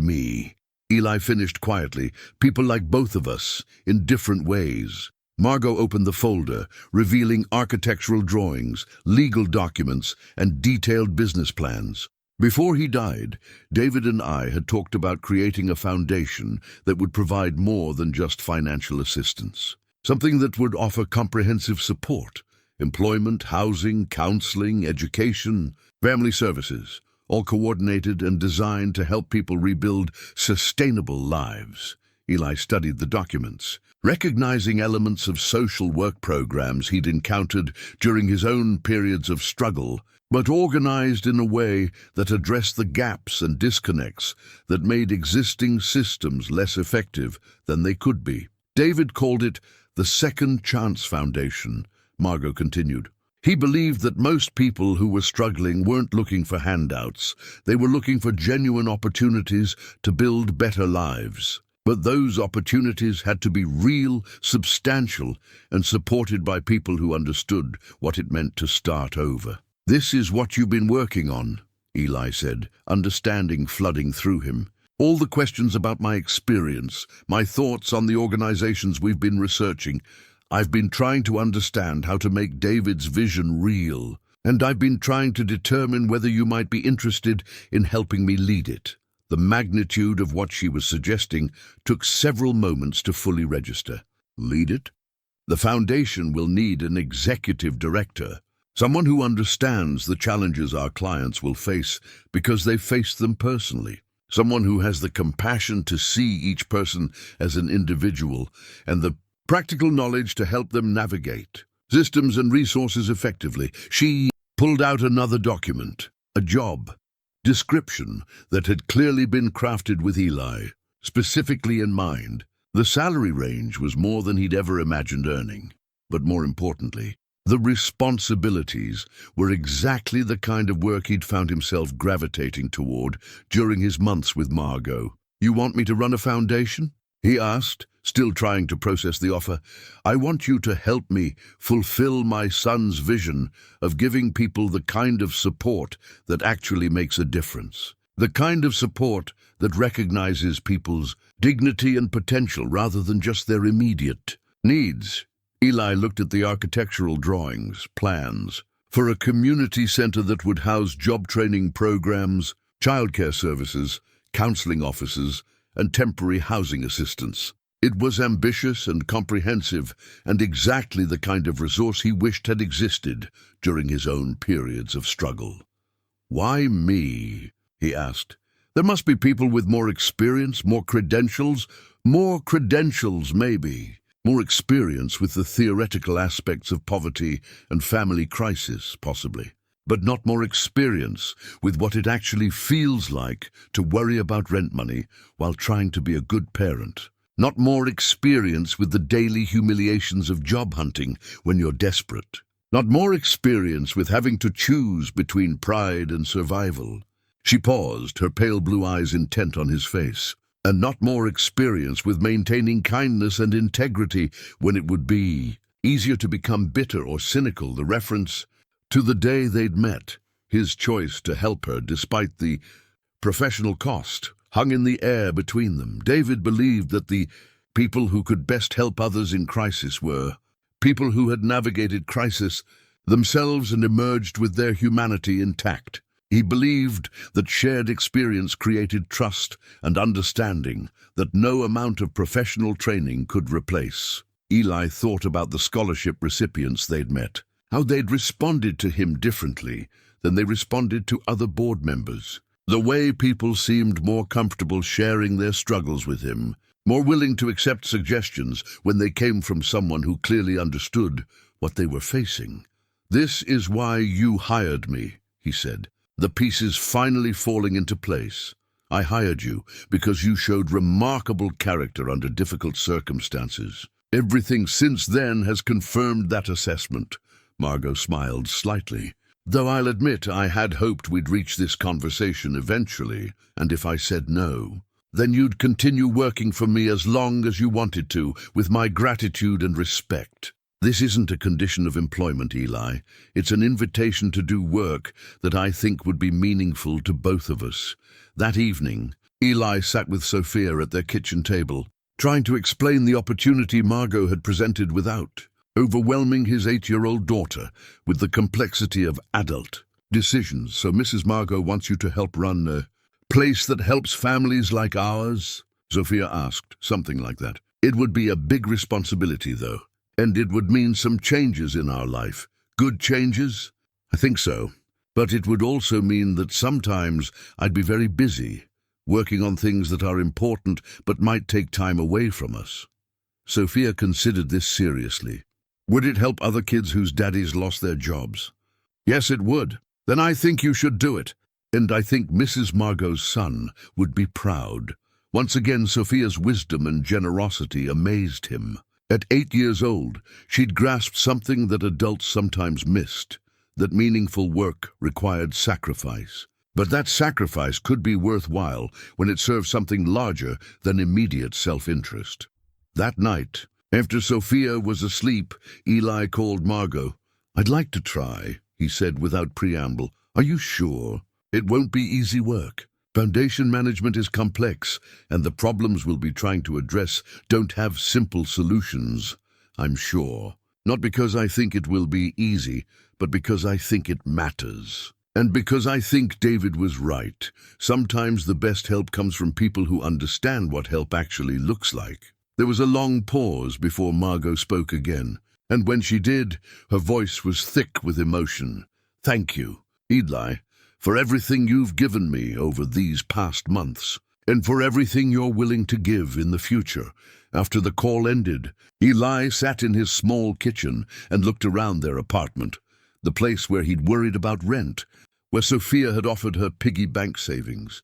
Speaker 1: me. Eli finished quietly. People like both of us, in different ways. Margot opened the folder, revealing architectural drawings, legal documents, and detailed business plans. Before he died, David and I had talked about creating a foundation that would provide more than just financial assistance. Something that would offer comprehensive support: employment, housing, counseling, education, family services, all coordinated and designed to help people rebuild sustainable lives. Eli studied the documents, recognizing elements of social work programs he'd encountered during his own periods of struggle, but organized in a way that addressed the gaps and disconnects that made existing systems less effective than they could be. David called it the Second Chance Foundation, Margot continued. He believed that most people who were struggling weren't looking for handouts. They were looking for genuine opportunities to build better lives. But those opportunities had to be real, substantial, and supported by people who understood what it meant to start over. "This is what you've been working on," Eli said, understanding flooding through him. "All the questions about my experience, my thoughts on the organizations we've been researching. I've been trying to understand how to make David's vision real, and I've been trying to determine whether you might be interested in helping me lead it." The magnitude of what she was suggesting took several moments to fully register. Lead it? The foundation will need an executive director, someone who understands the challenges our clients will face because they've faced them personally. Someone who has the compassion to see each person as an individual and the practical knowledge to help them navigate systems and resources effectively. She pulled out another document, a job description that had clearly been crafted with Eli specifically in mind. The salary range was more than he'd ever imagined earning, but more importantly, the responsibilities were exactly the kind of work he'd found himself gravitating toward during his months with Margot. "You want me to run a foundation?" he asked, still trying to process the offer. "I want you to help me fulfill my son's vision of giving people the kind of support that actually makes a difference. The kind of support that recognizes people's dignity and potential rather than just their immediate needs." Eli looked at the architectural drawings, plans, for a community center that would house job training programs, childcare services, counseling offices, and temporary housing assistance. It was ambitious and comprehensive, and exactly the kind of resource he wished had existed during his own periods of struggle. "Why me?" he asked. "There must be people with more experience, more credentials maybe, more experience with the theoretical aspects of poverty and family crisis, possibly, but not more experience with what it actually feels like to worry about rent money while trying to be a good parent. Not more experience with the daily humiliations of job hunting when you're desperate. Not more experience with having to choose between pride and survival." She paused, her pale blue eyes intent on his face. "And not more experience with maintaining kindness and integrity when it would be easier to become bitter or cynical." The reference to the day they'd met, his choice to help her despite the professional cost, hung in the air between them. David believed that the people who could best help others in crisis were people who had navigated crisis themselves and emerged with their humanity intact. He believed that shared experience created trust and understanding that no amount of professional training could replace. Eli thought about the scholarship recipients they'd met, how they'd responded to him differently than they responded to other board members. The way people seemed more comfortable sharing their struggles with him, more willing to accept suggestions when they came from someone who clearly understood what they were facing. "This is why you hired me," he said, the pieces finally falling into place. "I hired you because you showed remarkable character under difficult circumstances. Everything since then has confirmed that assessment." Margot smiled slightly. "Though I'll admit I had hoped we'd reach this conversation eventually, and if I said no, then you'd continue working for me as long as you wanted to, with my gratitude and respect. This isn't a condition of employment, Eli. It's an invitation to do work that I think would be meaningful to both of us." That evening, Eli sat with Sophia at their kitchen table, trying to explain the opportunity Margot had presented without overwhelming his 8-year-old daughter with the complexity of adult decisions. "So Mrs. Margot wants you to help run a place that helps families like ours?" Sophia asked, something like that. "It would be a big responsibility, though, and it would mean some changes in our life. Good changes?" "I think so. But it would also mean that sometimes I'd be very busy. working on things that are important but might take time away from us. Sophia considered this seriously. Would it help other kids whose daddies lost their jobs? Yes, it would. Then I think you should do it. And I think Mrs. Margot's son would be proud. Once again, Sophia's wisdom and generosity amazed him. At 8 years old, she'd grasped something that adults sometimes missed, that meaningful work required sacrifice. But that sacrifice could be worthwhile when it served something larger than immediate self-interest. That night, after Sophia was asleep, Eli called Margot. "I'd like to try," he said without preamble. "Are you sure? It won't be easy work. Foundation management is complex, and the problems we'll be trying to address don't have simple solutions, I'm sure. Not because I think it will be easy, but because I think it matters. And because I think David was right. Sometimes the best help comes from people who understand what help actually looks like." There was a long pause before Margot spoke again, and when she did, her voice was thick with emotion. "Thank you, Eli, for everything you've given me over these past months, and for everything you're willing to give in the future." After the call ended, Eli sat in his small kitchen and looked around their apartment, the place where he'd worried about rent, where Sophia had offered her piggy bank savings,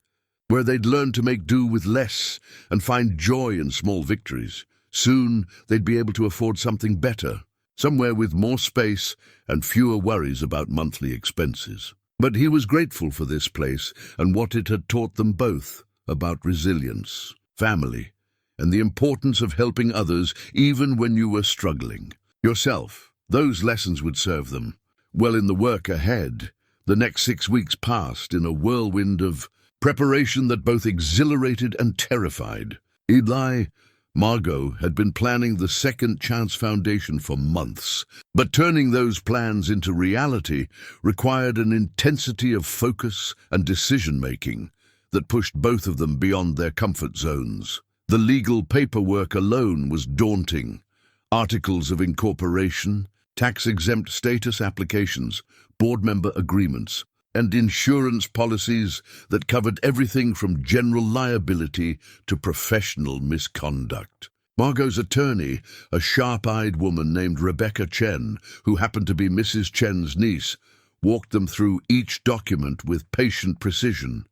Speaker 1: where they'd learned to make do with less and find joy in small victories. Soon they'd be able to afford something better, somewhere with more space and fewer worries about monthly expenses. But he was grateful for this place and what it had taught them both about resilience, family, and the importance of helping others even when you were struggling. Yourself, those lessons would serve them. Well, in the work ahead, the next 6 weeks passed in a whirlwind of preparation that both exhilarated and terrified. Eli, Margot had been planning the Second Chance Foundation for months, but turning those plans into reality required an intensity of focus and decision-making that pushed both of them beyond their comfort zones. The legal paperwork alone was daunting. Articles of incorporation, tax-exempt status applications, board member agreements, and insurance policies that covered everything from general liability to professional misconduct. Margot's attorney, a sharp-eyed woman named Rebecca Chen, who happened to be Mrs. Chen's niece, walked them through each document with patient precision.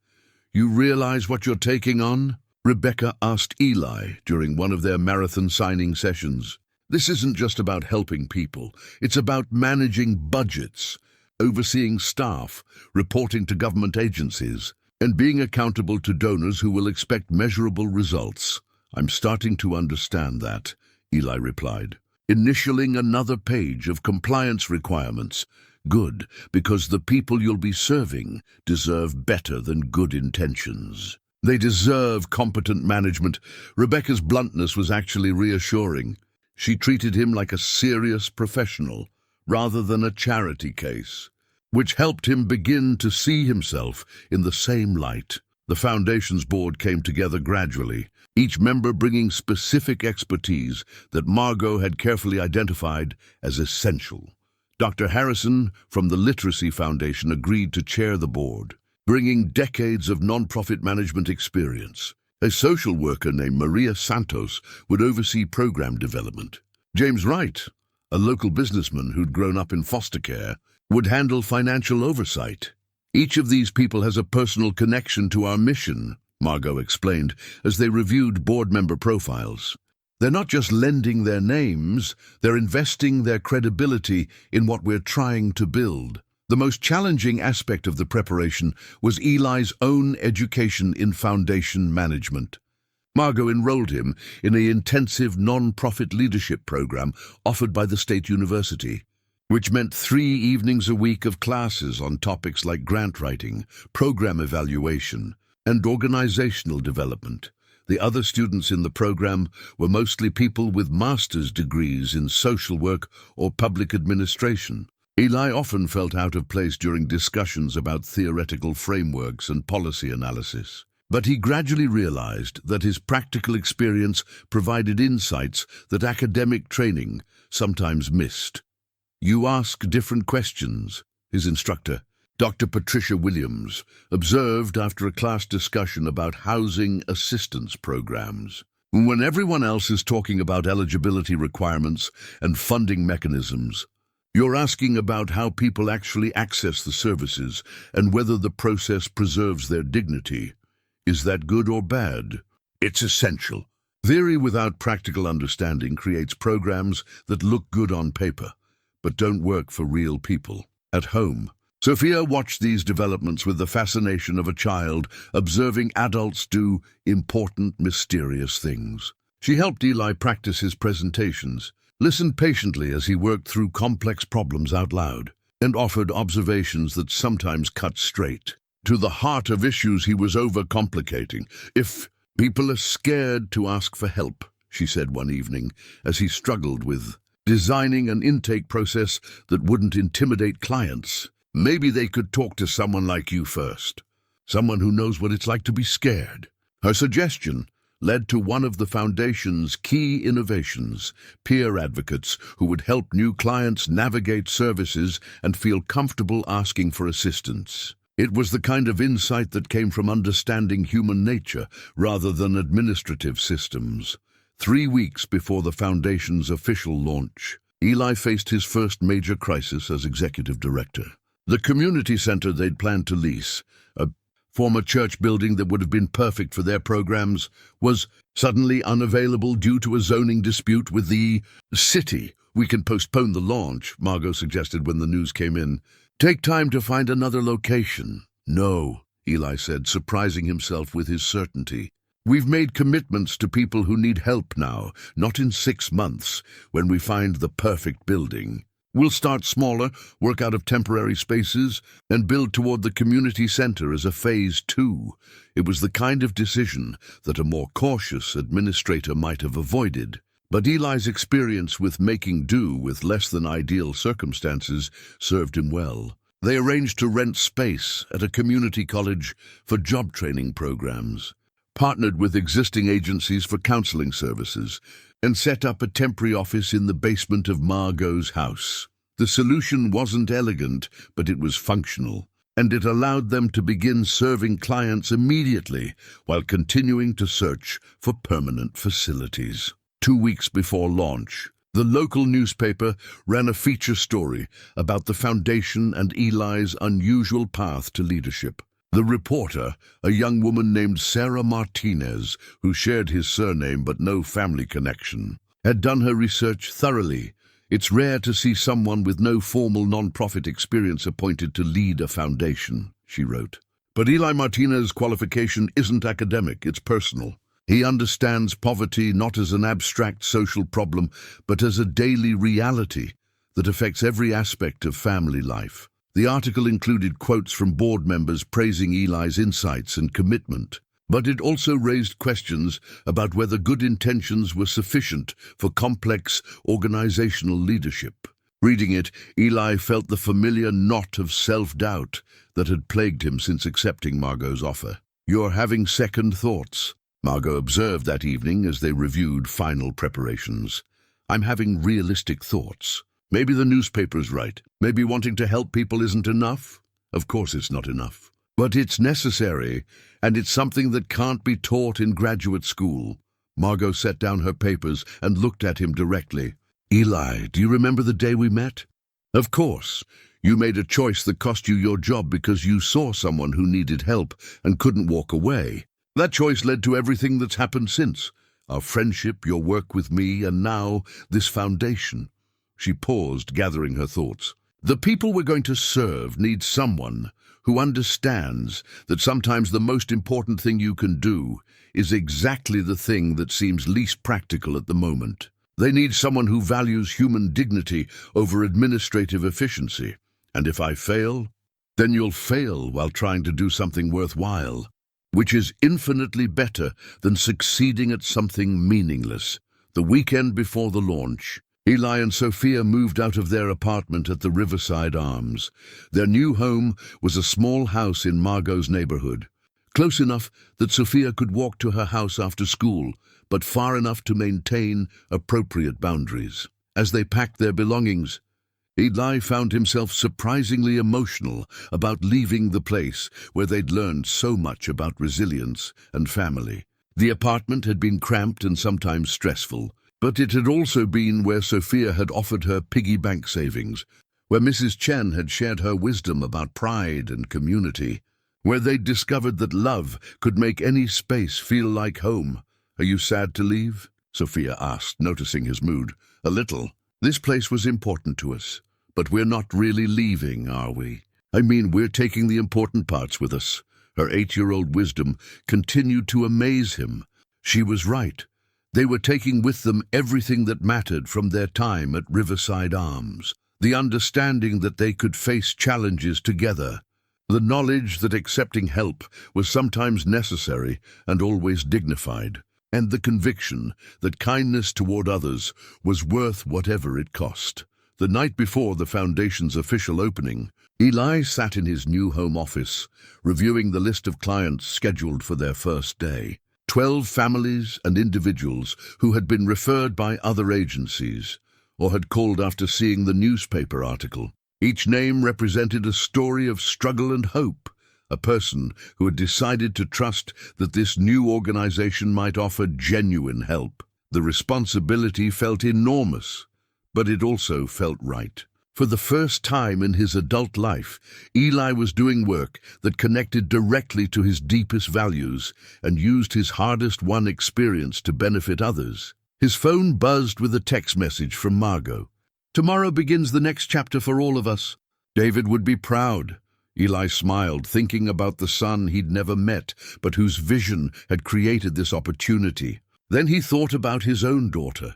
Speaker 1: "You realize what you're taking on?" Rebecca asked Eli during one of their marathon signing sessions. "This isn't just about helping people. It's about managing budgets, overseeing staff, reporting to government agencies, and being accountable to donors who will expect measurable results." "I'm starting to understand that," Eli replied. "Initialing another page of compliance requirements. Good, because the people you'll be serving deserve better than good intentions. They deserve competent management." Rebecca's bluntness was actually reassuring. She treated him like a serious professional, rather than a charity case, which helped him begin to see himself in the same light. The Foundation's board came together gradually, each member bringing specific expertise that Margot had carefully identified as essential. Dr. Harrison from the Literacy Foundation agreed to chair the board, bringing decades of nonprofit management experience. A social worker named Maria Santos would oversee program development. James Wright, a local businessman who'd grown up in foster care, would handle financial oversight. "Each of these people has a personal connection to our mission," Margot explained as they reviewed board member profiles. "They're not just lending their names, they're investing their credibility in what we're trying to build." The most challenging aspect of the preparation was Eli's own education in foundation management. Margot enrolled him in an intensive non-profit leadership program offered by the state university, which meant 3 evenings a week of classes on topics like grant writing, program evaluation, and organizational development. The other students in the program were mostly people with master's degrees in social work or public administration. Eli often felt out of place during discussions about theoretical frameworks and policy analysis, but he gradually realized that his practical experience provided insights that academic training sometimes missed. "You ask different questions," his instructor, Dr. Patricia Williams, observed after a class discussion about housing assistance programs. When everyone else is talking about eligibility requirements and funding mechanisms, you're asking about how people actually access the services and whether the process preserves their dignity. Is that good or bad? It's essential. Theory without practical understanding creates programs that look good on paper, but don't work for real people. At home, Sophia watched these developments with the fascination of a child observing adults do important, mysterious things. She helped Eli practice his presentations, listened patiently as he worked through complex problems out loud, and offered observations that sometimes cut straight to the heart of issues he was overcomplicating. If people are scared to ask for help, she said one evening, as he struggled with designing an intake process that wouldn't intimidate clients, maybe they could talk to someone like you first, someone who knows what it's like to be scared. Her suggestion led to one of the Foundation's key innovations, peer advocates who would help new clients navigate services and feel comfortable asking for assistance. It was the kind of insight that came from understanding human nature rather than administrative systems. 3 weeks before the Foundation's official launch, Eli faced his first major crisis as executive director. The community center they'd planned to lease, a former church building that would have been perfect for their programs, was suddenly unavailable due to a zoning dispute with the city. "We can postpone the launch," Margot suggested when the news came in. "Take time to find another location." "No," Eli said, surprising himself with his certainty. "We've made commitments to people who need help now, not in 6 months, when we find the perfect building. We'll start smaller, work out of temporary spaces, and build toward the community center as a phase 2. It was the kind of decision that a more cautious administrator might have avoided. But Eli's experience with making do with less than ideal circumstances served him well. They arranged to rent space at a community college for job training programs, partnered with existing agencies for counseling services, and set up a temporary office in the basement of Margot's house. The solution wasn't elegant, but it was functional, and it allowed them to begin serving clients immediately while continuing to search for permanent facilities. 2 weeks before launch, the local newspaper ran a feature story about the Foundation and Eli's unusual path to leadership. The reporter, a young woman named Sarah Martinez, who shared his surname but no family connection, had done her research thoroughly. "It's rare to see someone with no formal non-profit experience appointed to lead a foundation," she wrote. "But Eli Martinez's qualification isn't academic, it's personal. He understands poverty not as an abstract social problem, but as a daily reality that affects every aspect of family life." The article included quotes from board members praising Eli's insights and commitment, but it also raised questions about whether good intentions were sufficient for complex organizational leadership. Reading it, Eli felt the familiar knot of self-doubt that had plagued him since accepting Margot's offer. "You're having second thoughts," Margot observed that evening as they reviewed final preparations. "I'm having realistic thoughts. Maybe the newspaper's right. Maybe wanting to help people isn't enough. Of course it's not enough. But it's necessary, and it's something that can't be taught in graduate school." Margot set down her papers and looked at him directly. "Eli, do you remember the day we met? Of course. You made a choice that cost you your job because you saw someone who needed help and couldn't walk away. That choice led to everything that's happened since. Our friendship, your work with me, and now this foundation." She paused, gathering her thoughts. "The people we're going to serve need someone who understands that sometimes the most important thing you can do is exactly the thing that seems least practical at the moment. They need someone who values human dignity over administrative efficiency. And if I fail, then you'll fail while trying to do something worthwhile, which is infinitely better than succeeding at something meaningless." The weekend before the launch, Eli and Sophia moved out of their apartment at the Riverside Arms. Their new home was a small house in Margot's neighborhood, close enough that Sophia could walk to her house after school, but far enough to maintain appropriate boundaries. As they packed their belongings, Eli found himself surprisingly emotional about leaving the place where they'd learned so much about resilience and family. The apartment had been cramped and sometimes stressful, but it had also been where Sophia had offered her piggy bank savings, where Mrs. Chen had shared her wisdom about pride and community, where they'd discovered that love could make any space feel like home. "Are you sad to leave?" Sophia asked, noticing his mood. "A little. This place was important to us, but we're not really leaving, are we? I mean, we're taking the important parts with us." Her 8-year-old wisdom continued to amaze him. She was right. They were taking with them everything that mattered from their time at Riverside Arms. The understanding that they could face challenges together. The knowledge that accepting help was sometimes necessary and always dignified. And the conviction that kindness toward others was worth whatever it cost. The night before the Foundation's official opening, Eli sat in his new home office, reviewing the list of clients scheduled for their first day. 12 families and individuals who had been referred by other agencies or had called after seeing the newspaper article. Each name represented a story of struggle and hope, a person who had decided to trust that this new organization might offer genuine help. The responsibility felt enormous, but it also felt right. For the first time in his adult life, Eli was doing work that connected directly to his deepest values and used his hardest-won experience to benefit others. His phone buzzed with a text message from Margot. "Tomorrow begins the next chapter for all of us. David would be proud." Eli smiled, thinking about the son he'd never met, but whose vision had created this opportunity. Then he thought about his own daughter,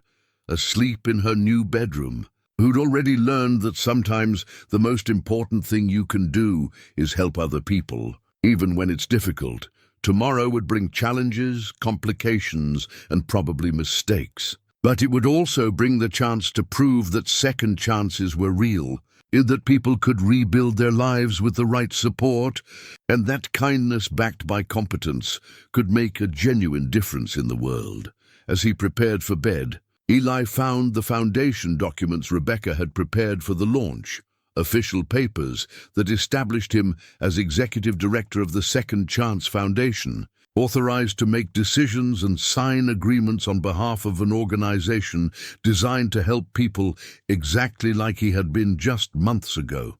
Speaker 1: asleep in her new bedroom, who'd already learned that sometimes the most important thing you can do is help other people, even when it's difficult. Tomorrow would bring challenges, complications, and probably mistakes. But it would also bring the chance to prove that second chances were real, that people could rebuild their lives with the right support, and that kindness backed by competence could make a genuine difference in the world. As he prepared for bed, Eli found the foundation documents Rebecca had prepared for the launch, official papers that established him as executive director of the Second Chance Foundation, authorized to make decisions and sign agreements on behalf of an organization designed to help people exactly like he had been just months ago.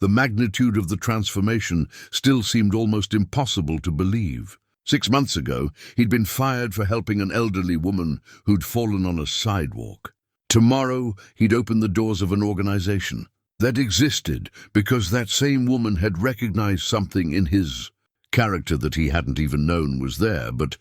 Speaker 1: The magnitude of the transformation still seemed almost impossible to believe. 6 months ago, he'd been fired for helping an elderly woman who'd fallen on a sidewalk. Tomorrow, he'd open the doors of an organization that existed because that same woman had recognized something in his character that he hadn't even known was there. But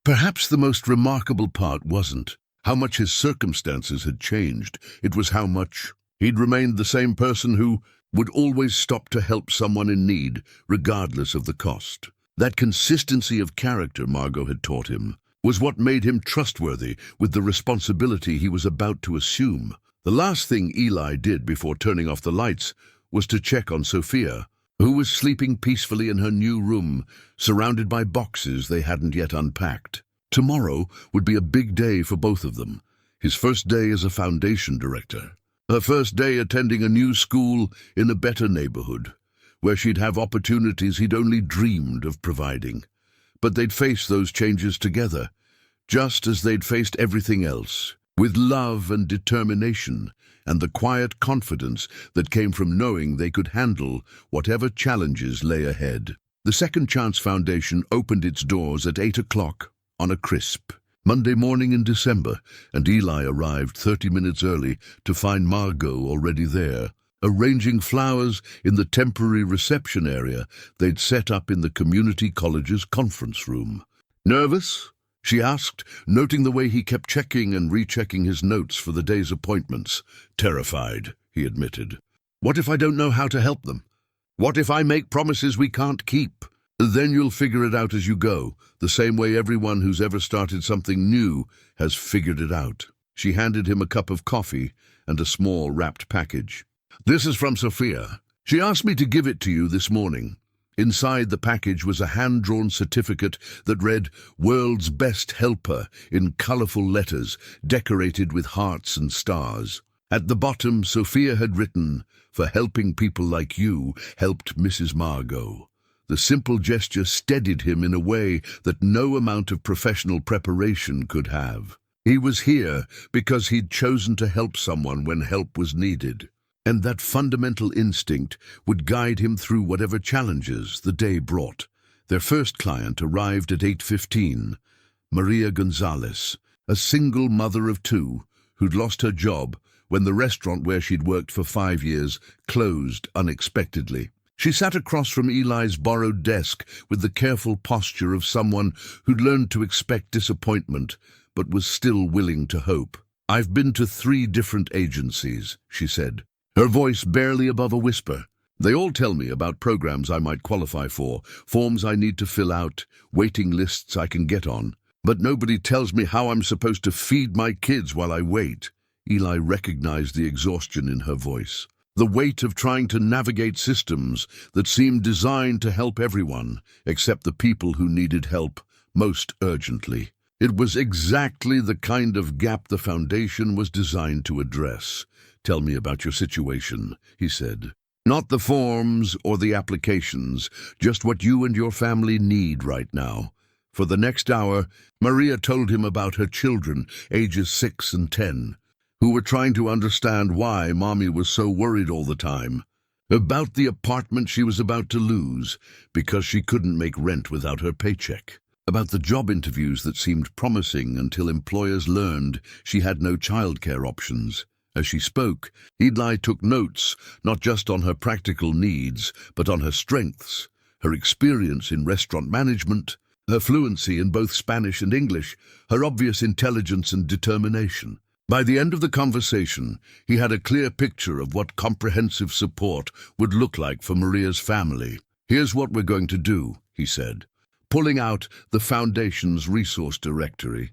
Speaker 1: perhaps the most remarkable part wasn't how much his circumstances had changed. It was how much he'd remained the same person who would always stop to help someone in need, regardless of the cost. That consistency of character Margot had taught him was what made him trustworthy with the responsibility he was about to assume. The last thing Eli did before turning off the lights was to check on Sophia, who was sleeping peacefully in her new room, surrounded by boxes they hadn't yet unpacked. Tomorrow would be a big day for both of them. His first day as a foundation director. Her first day attending a new school in a better neighborhood, where she'd have opportunities he'd only dreamed of providing. But they'd face those changes together, just as they'd faced everything else, with love and determination, and the quiet confidence that came from knowing they could handle whatever challenges lay ahead. The Second Chance Foundation opened its doors at 8 o'clock on a crisp Monday morning in December, and Eli arrived 30 minutes early to find Margot already there, arranging flowers in the temporary reception area they'd set up in the community college's conference room. "Nervous?" she asked, noting the way he kept checking and rechecking his notes for the day's appointments. "Terrified," he admitted. "What if I don't know how to help them? What if I make promises we can't keep?" "Then you'll figure it out as you go, the same way everyone who's ever started something new has figured it out." She handed him a cup of coffee and a small wrapped package. "This is from Sophia. She asked me to give it to you this morning." Inside the package was a hand-drawn certificate that read, "World's Best Helper," in colorful letters, decorated with hearts and stars. At the bottom, Sophia had written, "For helping people like you, helped Mrs. Margot." The simple gesture steadied him in a way that no amount of professional preparation could have. He was here because he'd chosen to help someone when help was needed. And that fundamental instinct would guide him through whatever challenges the day brought. Their first client arrived at 8:15, Maria Gonzalez, a single mother of two who'd lost her job when the restaurant where she'd worked for 5 years closed unexpectedly. She sat across from Eli's borrowed desk with the careful posture of someone who'd learned to expect disappointment but was still willing to hope. "I've been to 3 different agencies," she said, her voice barely above a whisper. "They all tell me about programs I might qualify for, forms I need to fill out, waiting lists I can get on. But nobody tells me how I'm supposed to feed my kids while I wait." Eli recognized the exhaustion in her voice, the weight of trying to navigate systems that seemed designed to help everyone, except the people who needed help most urgently. It was exactly the kind of gap the foundation was designed to address. "Tell me about your situation," he said. "Not the forms or the applications, just what you and your family need right now." For the next hour, Maria told him about her children, ages 6 and 10, who were trying to understand why Mommy was so worried all the time. About the apartment she was about to lose because she couldn't make rent without her paycheck. About the job interviews that seemed promising until employers learned she had no childcare options. As she spoke, Eli took notes, not just on her practical needs, but on her strengths, her experience in restaurant management, her fluency in both Spanish and English, her obvious intelligence and determination. By the end of the conversation, he had a clear picture of what comprehensive support would look like for Maria's family. "Here's what we're going to do," he said, pulling out the Foundation's resource directory.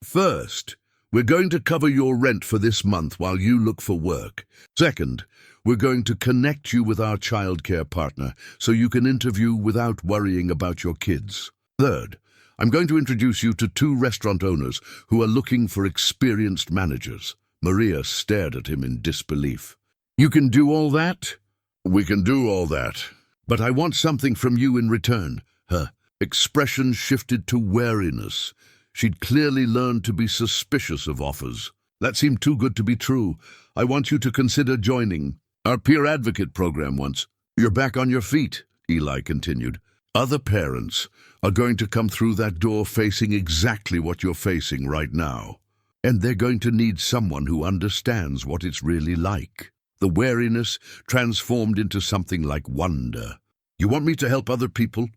Speaker 1: "First, we're going to cover your rent for this month while you look for work. Second, we're going to connect you with our childcare partner so you can interview without worrying about your kids. Third, I'm going to introduce you to 2 restaurant owners who are looking for experienced managers." Maria stared at him in disbelief. "You can do all that?" "We can do all that. But I want something from you in return." Her expression shifted to wariness. She'd clearly learned to be suspicious of offers. "That seemed too good to be true. I want you to consider joining our peer advocate program once you're back on your feet," Eli continued. "Other parents are going to come through that door facing exactly what you're facing right now. And they're going to need someone who understands what it's really like." The wariness transformed into something like wonder. "You want me to help other people?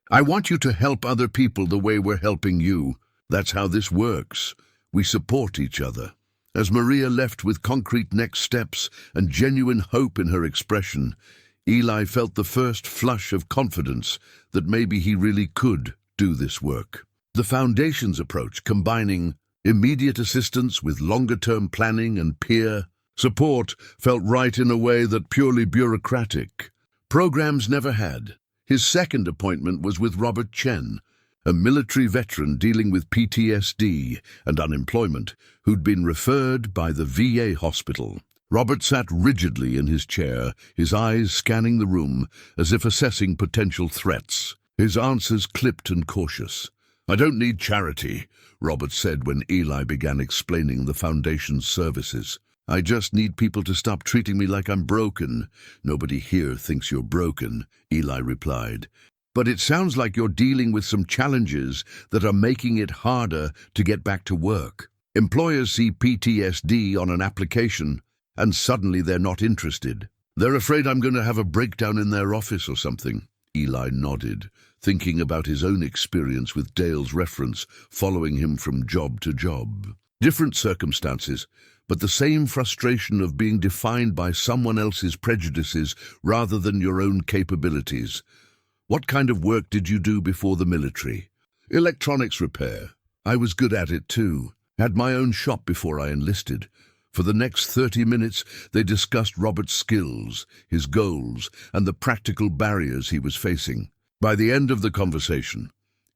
Speaker 1: I want you to help other people the way we're helping you. That's how this works. We support each other." As Maria left with concrete next steps and genuine hope in her expression, Eli felt the first flush of confidence that maybe he really could do this work. The Foundation's approach, combining immediate assistance with longer-term planning and peer support, felt right in a way that purely bureaucratic programs never had. His second appointment was with Robert Chen, a military veteran dealing with PTSD and unemployment who'd been referred by the VA hospital. Robert sat rigidly in his chair, his eyes scanning the room as if assessing potential threats. His answers clipped and cautious. "I don't need charity," Robert said when Eli began explaining the Foundation's services. "I just need people to stop treating me like I'm broken." "Nobody here thinks you're broken," Eli replied. "But it sounds like you're dealing with some challenges that are making it harder to get back to work. Employers see PTSD on an application, and suddenly they're not interested. They're afraid I'm going to have a breakdown in their office or something." Eli nodded, thinking about his own experience with Dale's reference following him from job to job. Different circumstances, but the same frustration of being defined by someone else's prejudices rather than your own capabilities. "What kind of work did you do before the military?" "Electronics repair. I was good at it too. Had my own shop before I enlisted." For the next 30 minutes, they discussed Robert's skills, his goals, and the practical barriers he was facing. By the end of the conversation,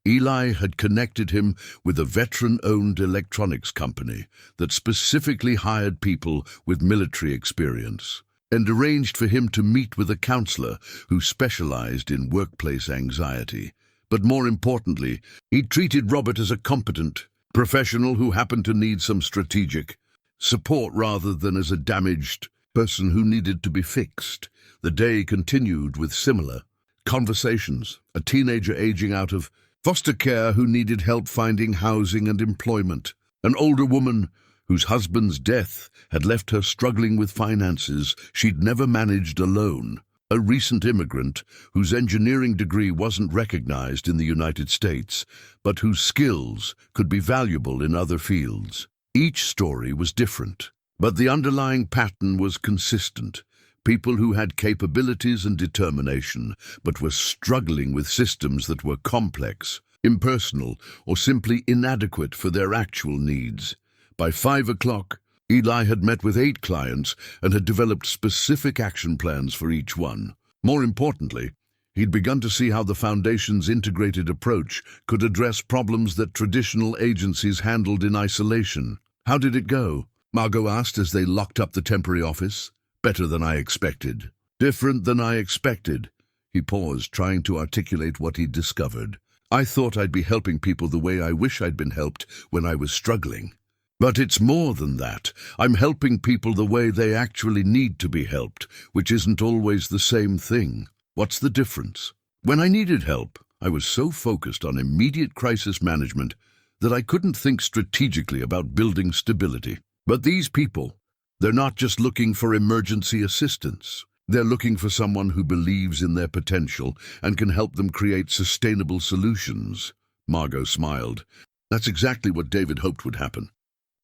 Speaker 1: Eli had connected him with a veteran-owned electronics company that specifically hired people with military experience, and arranged for him to meet with a counselor who specialized in workplace anxiety. But more importantly, he treated Robert as a competent professional who happened to need some strategic support rather than as a damaged person who needed to be fixed. The day continued with similar conversations. A teenager aging out of foster care who needed help finding housing and employment. An older woman whose husband's death had left her struggling with finances she'd never managed alone. A recent immigrant whose engineering degree wasn't recognized in the United States, but whose skills could be valuable in other fields. Each story was different, but the underlying pattern was consistent. People who had capabilities and determination, but were struggling with systems that were complex, impersonal, or simply inadequate for their actual needs. By 5 o'clock, Eli had met with 8 clients and had developed specific action plans for each one. More importantly, he'd begun to see how the Foundation's integrated approach could address problems that traditional agencies handled in isolation. "How did it go?" Margot asked as they locked up the temporary office. "Better than I expected." "Different than I expected." He paused, trying to articulate what he'd discovered. "I thought I'd be helping people the way I wish I'd been helped when I was struggling. But it's more than that. I'm helping people the way they actually need to be helped, which isn't always the same thing." "What's the difference?" "When I needed help, I was so focused on immediate crisis management that I couldn't think strategically about building stability. But these people, they're not just looking for emergency assistance. They're looking for someone who believes in their potential and can help them create sustainable solutions." Margot smiled. "That's exactly what David hoped would happen.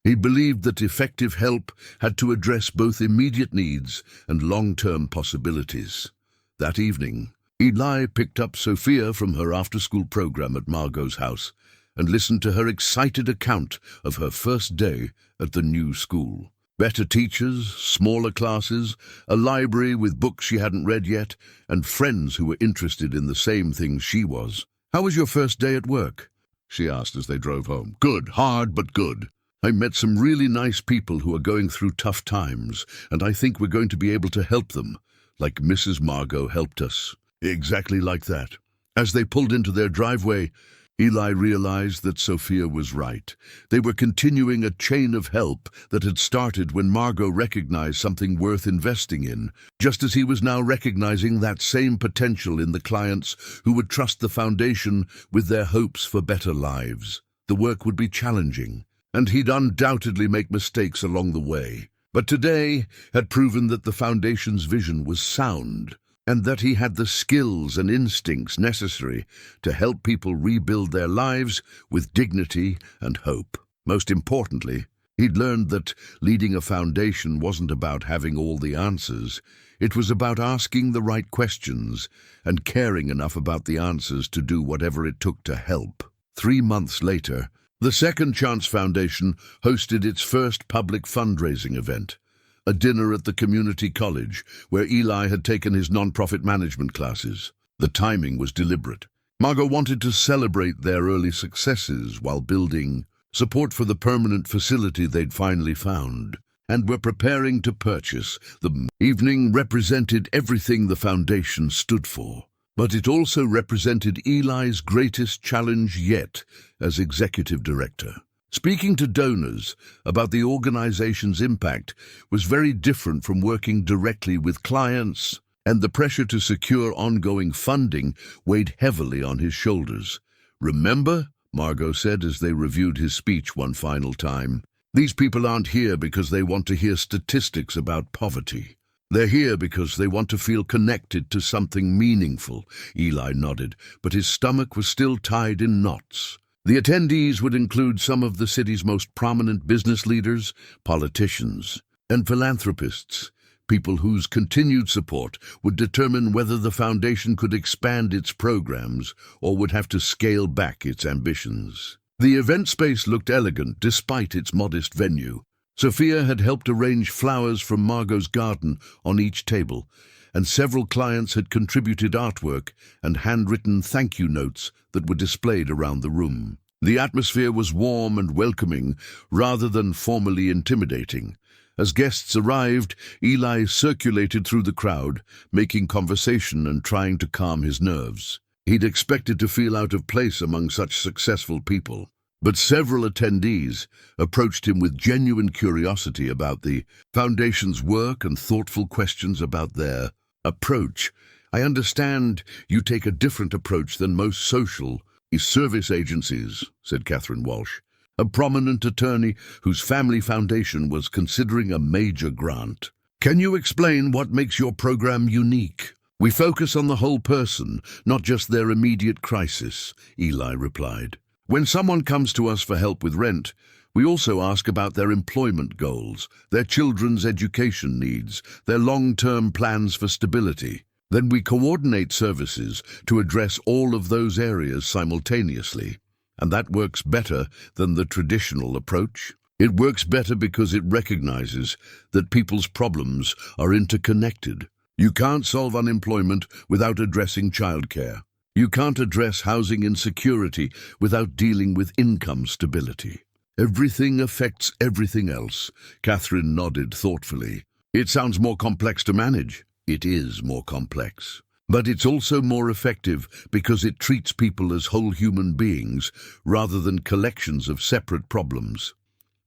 Speaker 1: He believed that effective help had to address both immediate needs and long-term possibilities." That evening, Eli picked up Sophia from her after-school program at Margot's house and listened to her excited account of her first day at the new school. Better teachers, smaller classes, a library with books she hadn't read yet, and friends who were interested in the same things she was. "How was your first day at work?" she asked as they drove home. "Good, hard but good. I met some really nice people who are going through tough times, and I think we're going to be able to help them, like Mrs. Margot helped us." Exactly like that. As they pulled into their driveway, Eli realized that Sophia was right. They were continuing a chain of help that had started when Margot recognized something worth investing in, just as he was now recognizing that same potential in the clients who would trust the Foundation with their hopes for better lives. The work would be challenging, and he'd undoubtedly make mistakes along the way. But today had proven that the Foundation's vision was sound, and that he had the skills and instincts necessary to help people rebuild their lives with dignity and hope. Most importantly, he'd learned that leading a foundation wasn't about having all the answers. It was about asking the right questions and caring enough about the answers to do whatever it took to help. 3 months later, the Second Chance Foundation hosted its first public fundraising event, a dinner at the community college where Eli had taken his nonprofit management classes. The timing was deliberate. Margot wanted to celebrate their early successes while building support for the permanent facility they'd finally found, and were preparing to purchase. The evening represented everything the Foundation stood for, but it also represented Eli's greatest challenge yet as executive director. Speaking to donors about the organization's impact was very different from working directly with clients, and the pressure to secure ongoing funding weighed heavily on his shoulders. "Remember," Margot said as they reviewed his speech one final time, "these people aren't here because they want to hear statistics about poverty. They're here because they want to feel connected to something meaningful." Eli nodded, but his stomach was still tied in knots. The attendees would include some of the city's most prominent business leaders, politicians, and philanthropists, people whose continued support would determine whether the Foundation could expand its programs or would have to scale back its ambitions. The event space looked elegant despite its modest venue. Sophia had helped arrange flowers from Margot's garden on each table, and several clients had contributed artwork and handwritten thank you notes that were displayed around the room. The atmosphere was warm and welcoming rather than formally intimidating. As guests arrived, Eli circulated through the crowd, making conversation and trying to calm his nerves. He'd expected to feel out of place among such successful people. But several attendees approached him with genuine curiosity about the foundation's work and thoughtful questions about their approach. "I understand you take a different approach than most social service agencies," said Catherine Walsh, a prominent attorney whose family foundation was considering a major grant. "Can you explain what makes your program unique?" "We focus on the whole person, not just their immediate crisis," Eli replied. "When someone comes to us for help with rent, we also ask about their employment goals, their children's education needs, their long-term plans for stability. Then we coordinate services to address all of those areas simultaneously. And that works better than the traditional approach. It works better because it recognizes that people's problems are interconnected. You can't solve unemployment without addressing childcare. You can't address housing insecurity without dealing with income stability. Everything affects everything else." Catherine nodded thoughtfully. "It sounds more complex to manage." "It is more complex. But it's also more effective because it treats people as whole human beings rather than collections of separate problems."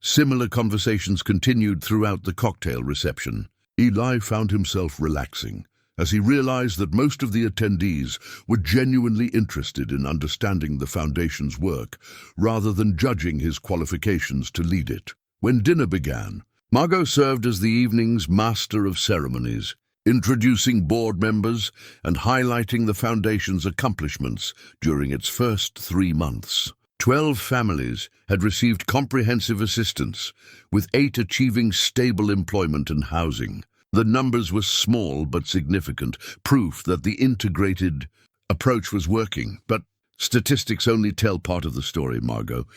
Speaker 1: Similar conversations continued throughout the cocktail reception. Eli found himself relaxing as he realized that most of the attendees were genuinely interested in understanding the foundation's work rather than judging his qualifications to lead it. When dinner began, Margot served as the evening's master of ceremonies, introducing board members and highlighting the foundation's accomplishments during its first 3 months. 12 families had received comprehensive assistance, with 8 achieving stable employment and housing. The numbers were small but significant, proof that the integrated approach was working. "But statistics only tell part of the story," Margot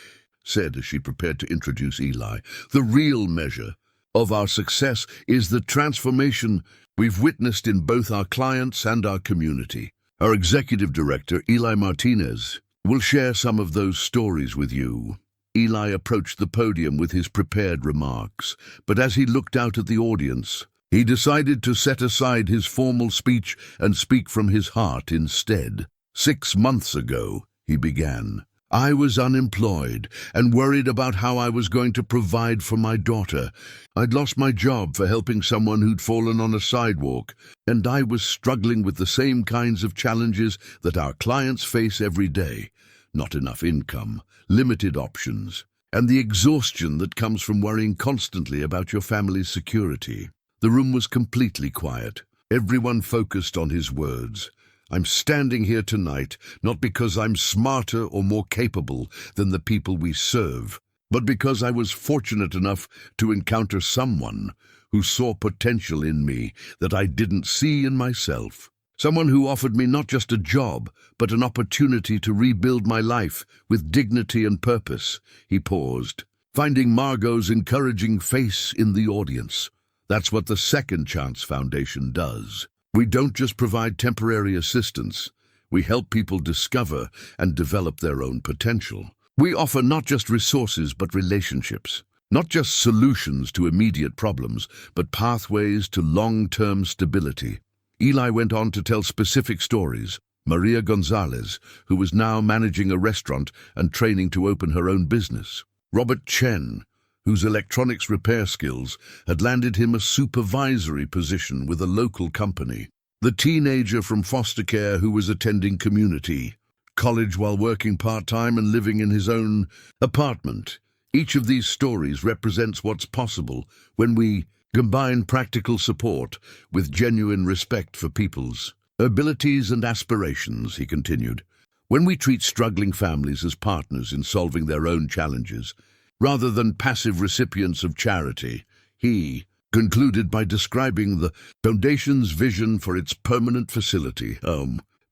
Speaker 1: said as she prepared to introduce Eli. "The real measure of our success is the transformation we've witnessed in both our clients and our community." Our executive director, Eli Martinez, will share some of those stories with you. Eli approached the podium with his prepared remarks, but as he looked out at the audience, he decided to set aside his formal speech and speak from his heart instead. 6 months ago, he began, I was unemployed and worried about how I was going to provide for my daughter. I'd lost my job for helping someone who'd fallen on a sidewalk, and I was struggling with the same kinds of challenges that our clients face every day. Not enough income, limited options, and the exhaustion that comes from worrying constantly about your family's security. The room was completely quiet. Everyone focused on his words. I'm standing here tonight not because I'm smarter or more capable than the people we serve, but because I was fortunate enough to encounter someone who saw potential in me that I didn't see in myself. Someone who offered me not just a job, but an opportunity to rebuild my life with dignity and purpose. He paused, finding Margot's encouraging face in the audience. That's what the Second Chance Foundation does. We don't just provide temporary assistance. We help people discover and develop their own potential. We offer not just resources, but relationships. Not just solutions to immediate problems, but pathways to long-term stability. Eli went on to tell specific stories. Maria Gonzalez, who was now managing a restaurant and training to open her own business. Robert Chen, whose electronics repair skills had landed him a supervisory position with a local company. The teenager from foster care who was attending community college while working part-time and living in his own apartment. Each of these stories represents what's possible when we combine practical support with genuine respect for people's abilities and aspirations, he continued. When we treat struggling families as partners in solving their own challenges, rather than passive recipients of charity, he concluded by describing the Foundation's vision for its permanent facility,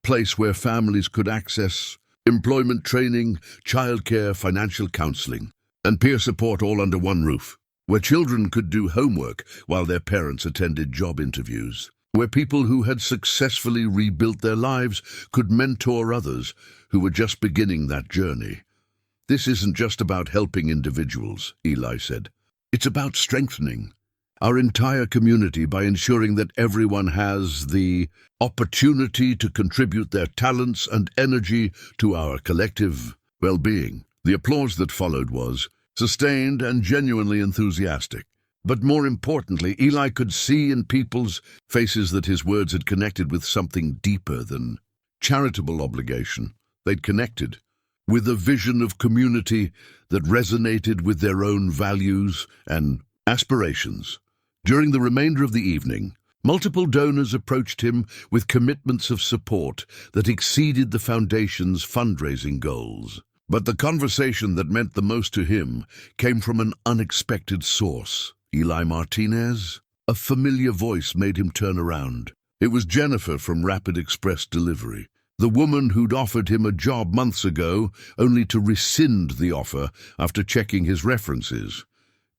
Speaker 1: place where families could access employment training, childcare, financial counseling, and peer support all under one roof, where children could do homework while their parents attended job interviews. where people who had successfully rebuilt their lives could mentor others who were just beginning that journey. This isn't just about helping individuals, Eli said. It's about strengthening our entire community by ensuring that everyone has the opportunity to contribute their talents and energy to our collective well-being. The applause that followed was sustained and genuinely enthusiastic. But more importantly, Eli could see in people's faces that his words had connected with something deeper than charitable obligation. They'd connected with a vision of community that resonated with their own values and aspirations. During the remainder of the evening, multiple donors approached him with commitments of support that exceeded the foundation's fundraising goals. But the conversation that meant the most to him came from an unexpected source. Eli Martinez? A familiar voice made him turn around. It was Jennifer from Rapid Express Delivery, the woman who'd offered him a job months ago, only to rescind the offer after checking his references.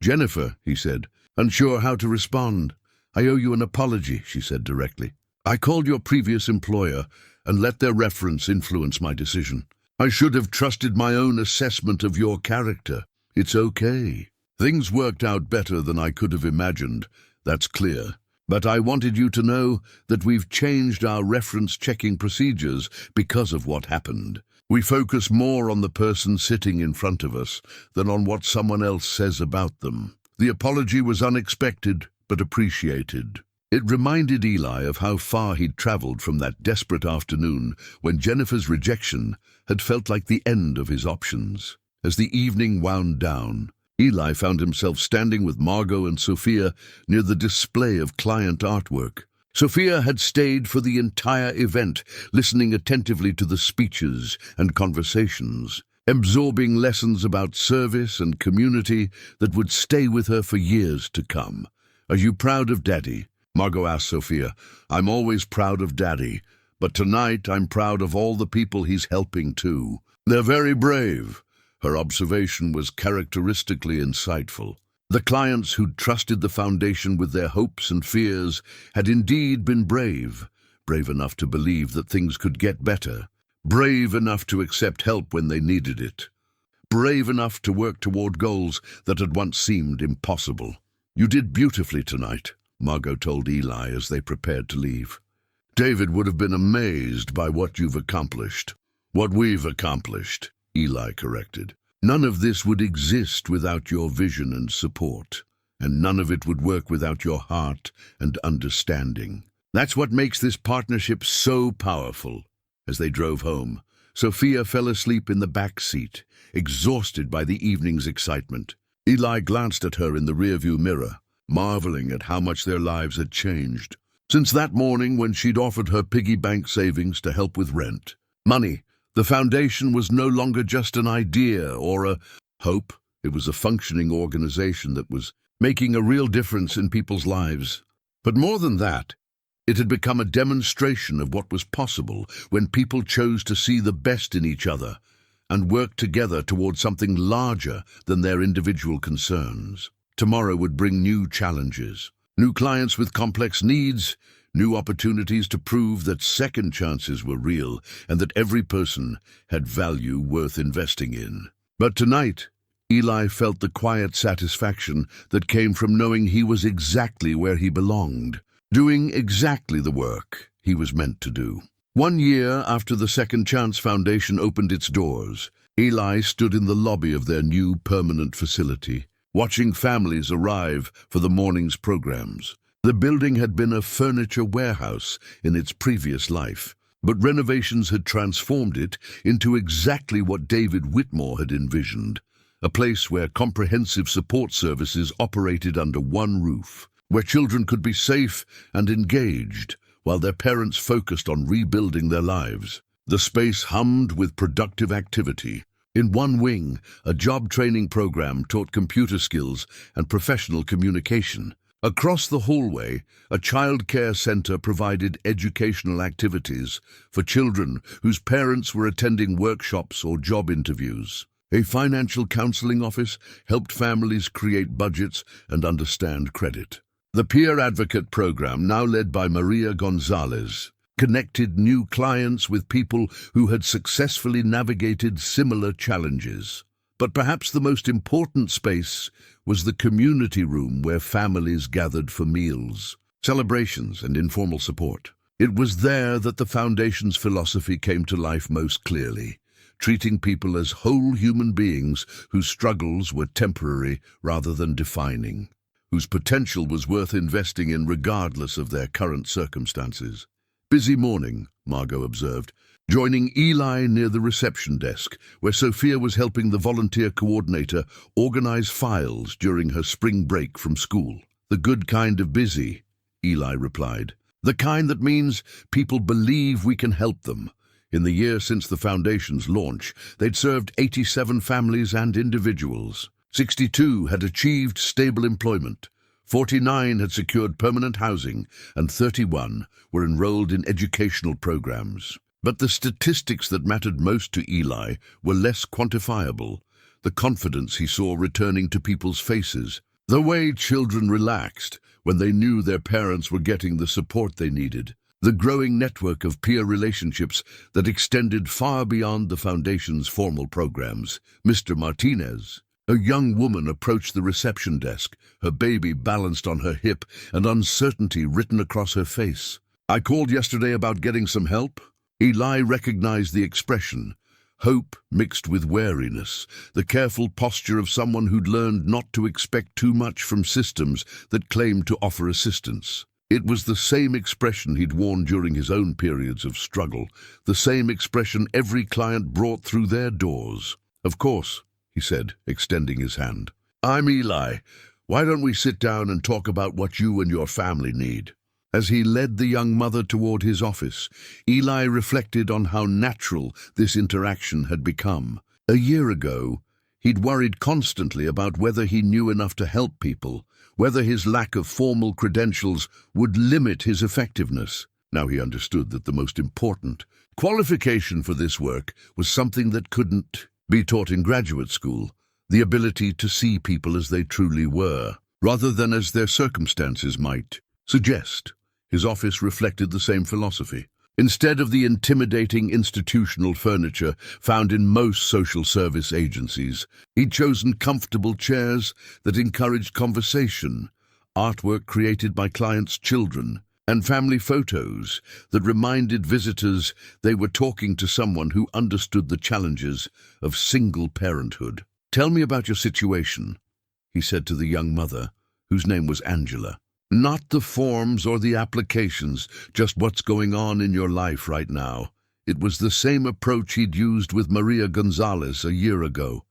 Speaker 1: "Jennifer," he said, unsure how to respond. "I owe you an apology," she said directly. "I called your previous employer and let their reference influence my decision. I should have trusted my own assessment of your character. It's okay. Things worked out better than I could have imagined, that's clear. But I wanted you to know that we've changed our reference-checking procedures because of what happened. We focus more on the person sitting in front of us than on what someone else says about them." The apology was unexpected, but appreciated. It reminded Eli of how far he'd traveled from that desperate afternoon when Jennifer's rejection had felt like the end of his options. As the evening wound down, Eli found himself standing with Margot and Sophia near the display of client artwork. Sophia had stayed for the entire event, listening attentively to the speeches and conversations, absorbing lessons about service and community that would stay with her for years to come. "Are you proud of Daddy?" Margot asked Sophia. "I'm always proud of Daddy, but tonight I'm proud of all the people he's helping too. They're very brave." Her observation was characteristically insightful. The clients who'd trusted the foundation with their hopes and fears had indeed been brave enough to believe that things could get better, brave enough to accept help when they needed it, brave enough to work toward goals that had once seemed impossible. "You did beautifully tonight," Margot told Eli as they prepared to leave. "David would have been amazed by what you've accomplished." "What we've accomplished," Eli corrected. "None of this would exist without your vision and support, and none of it would work without your heart and understanding. That's what makes this partnership so powerful." As they drove home, Sophia fell asleep in the back seat, exhausted by the evening's excitement. Eli glanced at her in the rearview mirror, marveling at how much their lives had changed. Since that morning when she'd offered her piggy bank savings to help with rent, money, the foundation was no longer just an idea or a hope. It was a functioning organization that was making a real difference in people's lives. But more than that, it had become a demonstration of what was possible when people chose to see the best in each other and work together toward something larger than their individual concerns. Tomorrow would bring new challenges, new clients with complex needs, new opportunities to prove that second chances were real and that every person had value worth investing in. But tonight, Eli felt the quiet satisfaction that came from knowing he was exactly where he belonged, doing exactly the work he was meant to do. 1 year after the Second Chance Foundation opened its doors, Eli stood in the lobby of their new permanent facility, watching families arrive for the morning's programs. The building had been a furniture warehouse in its previous life, but renovations had transformed it into exactly what David Whitmore had envisioned, a place where comprehensive support services operated under one roof, where children could be safe and engaged while their parents focused on rebuilding their lives. The space hummed with productive activity. In one wing, a job training program taught computer skills and professional communication. Across the hallway, a child care center provided educational activities for children whose parents were attending workshops or job interviews. A financial counseling office helped families create budgets and understand credit. The Peer Advocate program, now led by Maria Gonzalez, connected new clients with people who had successfully navigated similar challenges. But perhaps the most important space was the community room where families gathered for meals, celebrations, and informal support. It was there that the Foundation's philosophy came to life most clearly, treating people as whole human beings whose struggles were temporary rather than defining, whose potential was worth investing in regardless of their current circumstances. "Busy morning," Margot observed, joining Eli near the reception desk, where Sophia was helping the volunteer coordinator organize files during her spring break from school. "The good kind of busy," Eli replied. "The kind that means people believe we can help them." In the year since the Foundation's launch, they'd served 87 families and individuals. 62 had achieved stable employment, 49 had secured permanent housing, and 31 were enrolled in educational programs. But the statistics that mattered most to Eli were less quantifiable: the confidence he saw returning to people's faces, the way children relaxed when they knew their parents were getting the support they needed, the growing network of peer relationships that extended far beyond the Foundation's formal programs. Mr. Martinez, a young woman, approached the reception desk, her baby balanced on her hip and uncertainty written across her face. "I called yesterday about getting some help." Eli recognized the expression, hope mixed with wariness, the careful posture of someone who'd learned not to expect too much from systems that claimed to offer assistance. It was the same expression he'd worn during his own periods of struggle, the same expression every client brought through their doors. "Of course," he said, extending his hand. "I'm Eli. Why don't we sit down and talk about what you and your family need?" As he led the young mother toward his office, Eli reflected on how natural this interaction had become. A year ago, he'd worried constantly about whether he knew enough to help people, whether his lack of formal credentials would limit his effectiveness. Now he understood that the most important qualification for this work was something that couldn't be taught in graduate school: the ability to see people as they truly were, rather than as their circumstances might suggest. His office reflected the same philosophy. Instead of the intimidating institutional furniture found in most social service agencies, he'd chosen comfortable chairs that encouraged conversation, artwork created by clients' children, and family photos that reminded visitors they were talking to someone who understood the challenges of single parenthood. "Tell me about your situation," he said to the young mother, whose name was Angela. "Not the forms or the applications, just what's going on in your life right now." It was the same approach he'd used with Maria Gonzalez a year ago.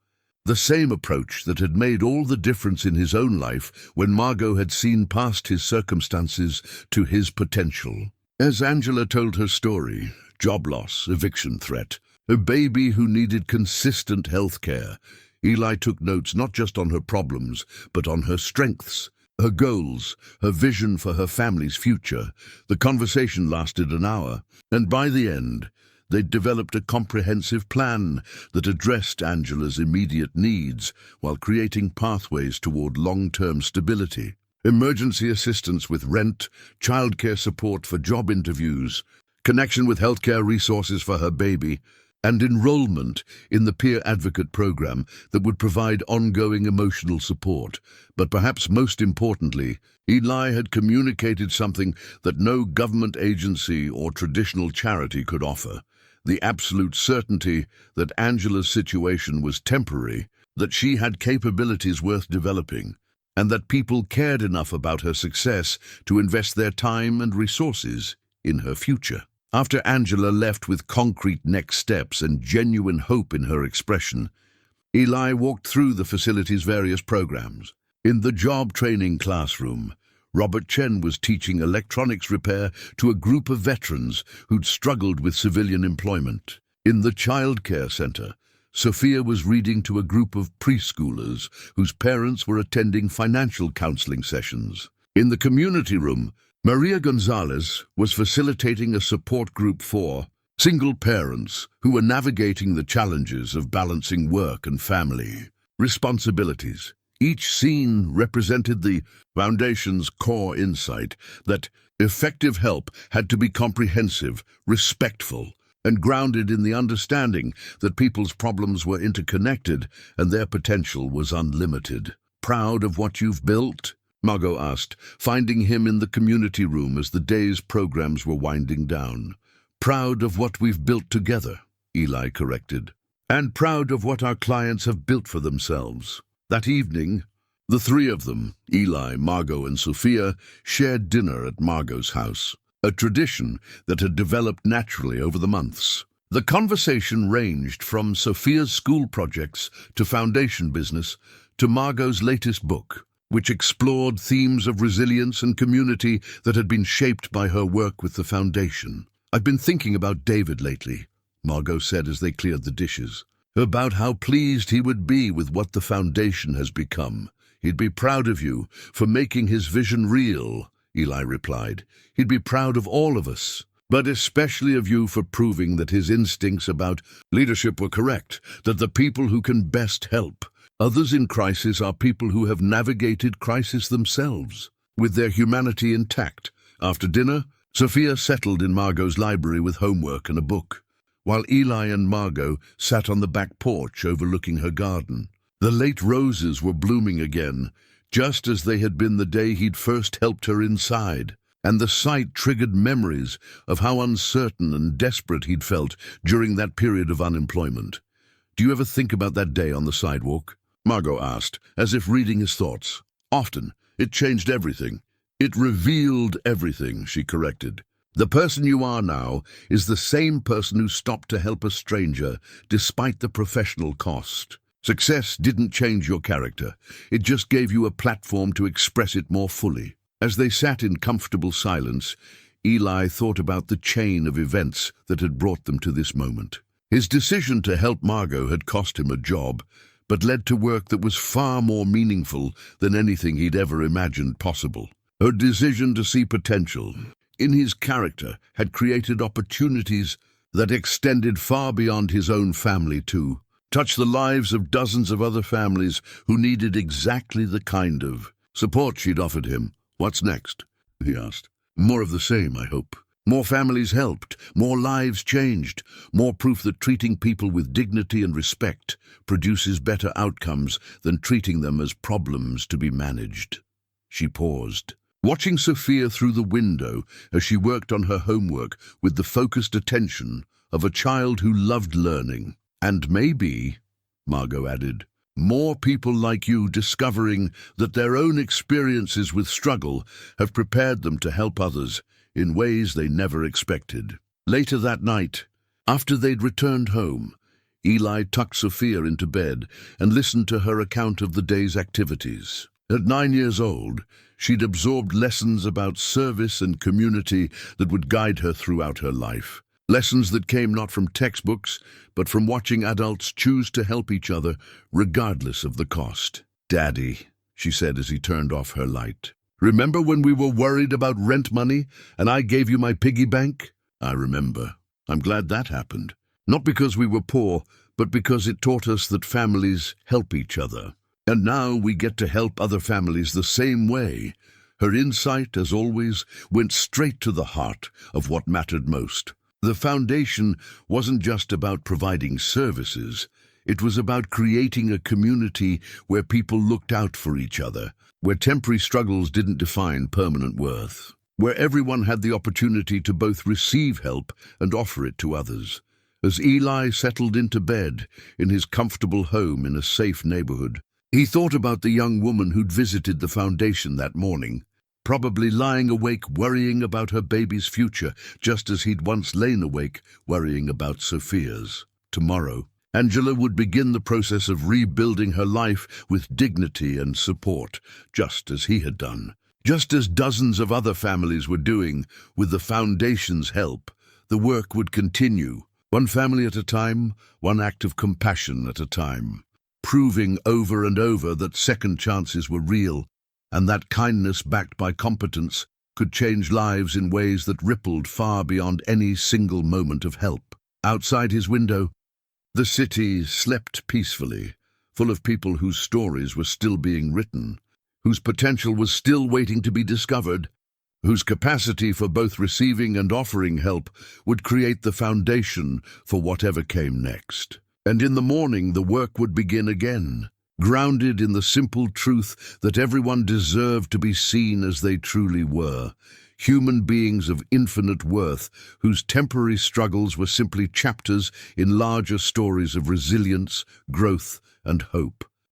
Speaker 1: The same approach that had made all the difference in his own life when Margot had seen past his circumstances to his potential. As Angela told her story, job loss, eviction threat, a baby who needed consistent health care, Eli took notes not just on her problems, but on her strengths, her goals, her vision for her family's future. The conversation lasted an hour, and by the end, they'd developed a comprehensive plan that addressed Angela's immediate needs while creating pathways toward long-term stability. Emergency assistance with rent, childcare support for job interviews, connection with healthcare resources for her baby, and enrollment in the Peer Advocate program that would provide ongoing emotional support. But perhaps most importantly, Eli had communicated something that no government agency or traditional charity could offer: the absolute certainty that Angela's situation was temporary, that she had capabilities worth developing, and that people cared enough about her success to invest their time and resources in her future. After Angela left with concrete next steps and genuine hope in her expression, Eli walked through the facility's various programs. In the job training classroom, Robert Chen was teaching electronics repair to a group of veterans who'd struggled with civilian employment. In the childcare center, Sophia was reading to a group of preschoolers whose parents were attending financial counseling sessions. In the community room, Maria Gonzalez was facilitating a support group for single parents who were navigating the challenges of balancing work and family responsibilities. Each scene represented the Foundation's core insight that effective help had to be comprehensive, respectful, and grounded in the understanding that people's problems were interconnected and their potential was unlimited. "Proud of what you've built?" Margot asked, finding him in the community room as the day's programs were winding down. "Proud of what we've built together," Eli corrected. "And proud of what our clients have built for themselves." That evening, the three of them, Eli, Margot, and Sophia, shared dinner at Margot's house, a tradition that had developed naturally over the months. The conversation ranged from Sophia's school projects to foundation business to Margot's latest book, which explored themes of resilience and community that had been shaped by her work with the foundation. "I've been thinking about David lately," Margot said as they cleared the dishes. "About how pleased he would be with what the foundation has become. He'd be proud of you for making his vision real," Eli replied. "He'd be proud of all of us, but especially of you for proving that his instincts about leadership were correct, that the people who can best help others in crisis are people who have navigated crisis themselves, with their humanity intact." After dinner, Sophia settled in Margot's library with homework and a book, while Eli and Margot sat on the back porch overlooking her garden. The late roses were blooming again, just as they had been the day he'd first helped her inside, and the sight triggered memories of how uncertain and desperate he'd felt during that period of unemployment. "Do you ever think about that day on the sidewalk?" Margot asked, as if reading his thoughts. "Often. It changed everything. It revealed everything," she corrected. "The person you are now is the same person who stopped to help a stranger despite the professional cost. Success didn't change your character. It just gave you a platform to express it more fully." As they sat in comfortable silence, Eli thought about the chain of events that had brought them to this moment. His decision to help Margot had cost him a job, but led to work that was far more meaningful than anything he'd ever imagined possible. Her decision to see potential in his character had created opportunities that extended far beyond his own family to touch the lives of dozens of other families who needed exactly the kind of support she'd offered him. "What's next?" he asked. "More of the same, I hope. More families helped, more lives changed, more proof that treating people with dignity and respect produces better outcomes than treating them as problems to be managed." She paused, watching Sophia through the window as she worked on her homework with the focused attention of a child who loved learning. "And maybe," Margot added, "more people like you discovering that their own experiences with struggle have prepared them to help others in ways they never expected." Later that night, after they'd returned home, Eli tucked Sophia into bed and listened to her account of the day's activities. At 9 years old, she'd absorbed lessons about service and community that would guide her throughout her life. Lessons that came not from textbooks, but from watching adults choose to help each other regardless of the cost. "Daddy," she said as he turned off her light, "remember when we were worried about rent money and I gave you my piggy bank?" "I remember. I'm glad that happened. Not because we were poor, but because it taught us that families help each other. And now we get to help other families the same way." Her insight, as always, went straight to the heart of what mattered most. The foundation wasn't just about providing services. It was about creating a community where people looked out for each other, where temporary struggles didn't define permanent worth, where everyone had the opportunity to both receive help and offer it to others. As Eli settled into bed in his comfortable home in a safe neighborhood, he thought about the young woman who'd visited the foundation that morning, probably lying awake worrying about her baby's future, just as he'd once lain awake worrying about Sophia's. Tomorrow, Angela would begin the process of rebuilding her life with dignity and support, just as he had done. Just as dozens of other families were doing with the foundation's help, the work would continue, one family at a time, one act of compassion at a time, proving over and over that second chances were real, and that kindness backed by competence could change lives in ways that rippled far beyond any single moment of help. Outside his window, the city slept peacefully, full of people whose stories were still being written, whose potential was still waiting to be discovered, whose capacity for both receiving and offering help would create the foundation for whatever came next. And in the morning, the work would begin again, grounded in the simple truth that everyone deserved to be seen as they truly were, human beings of infinite worth whose temporary struggles were simply chapters in larger stories of resilience, growth, and hope.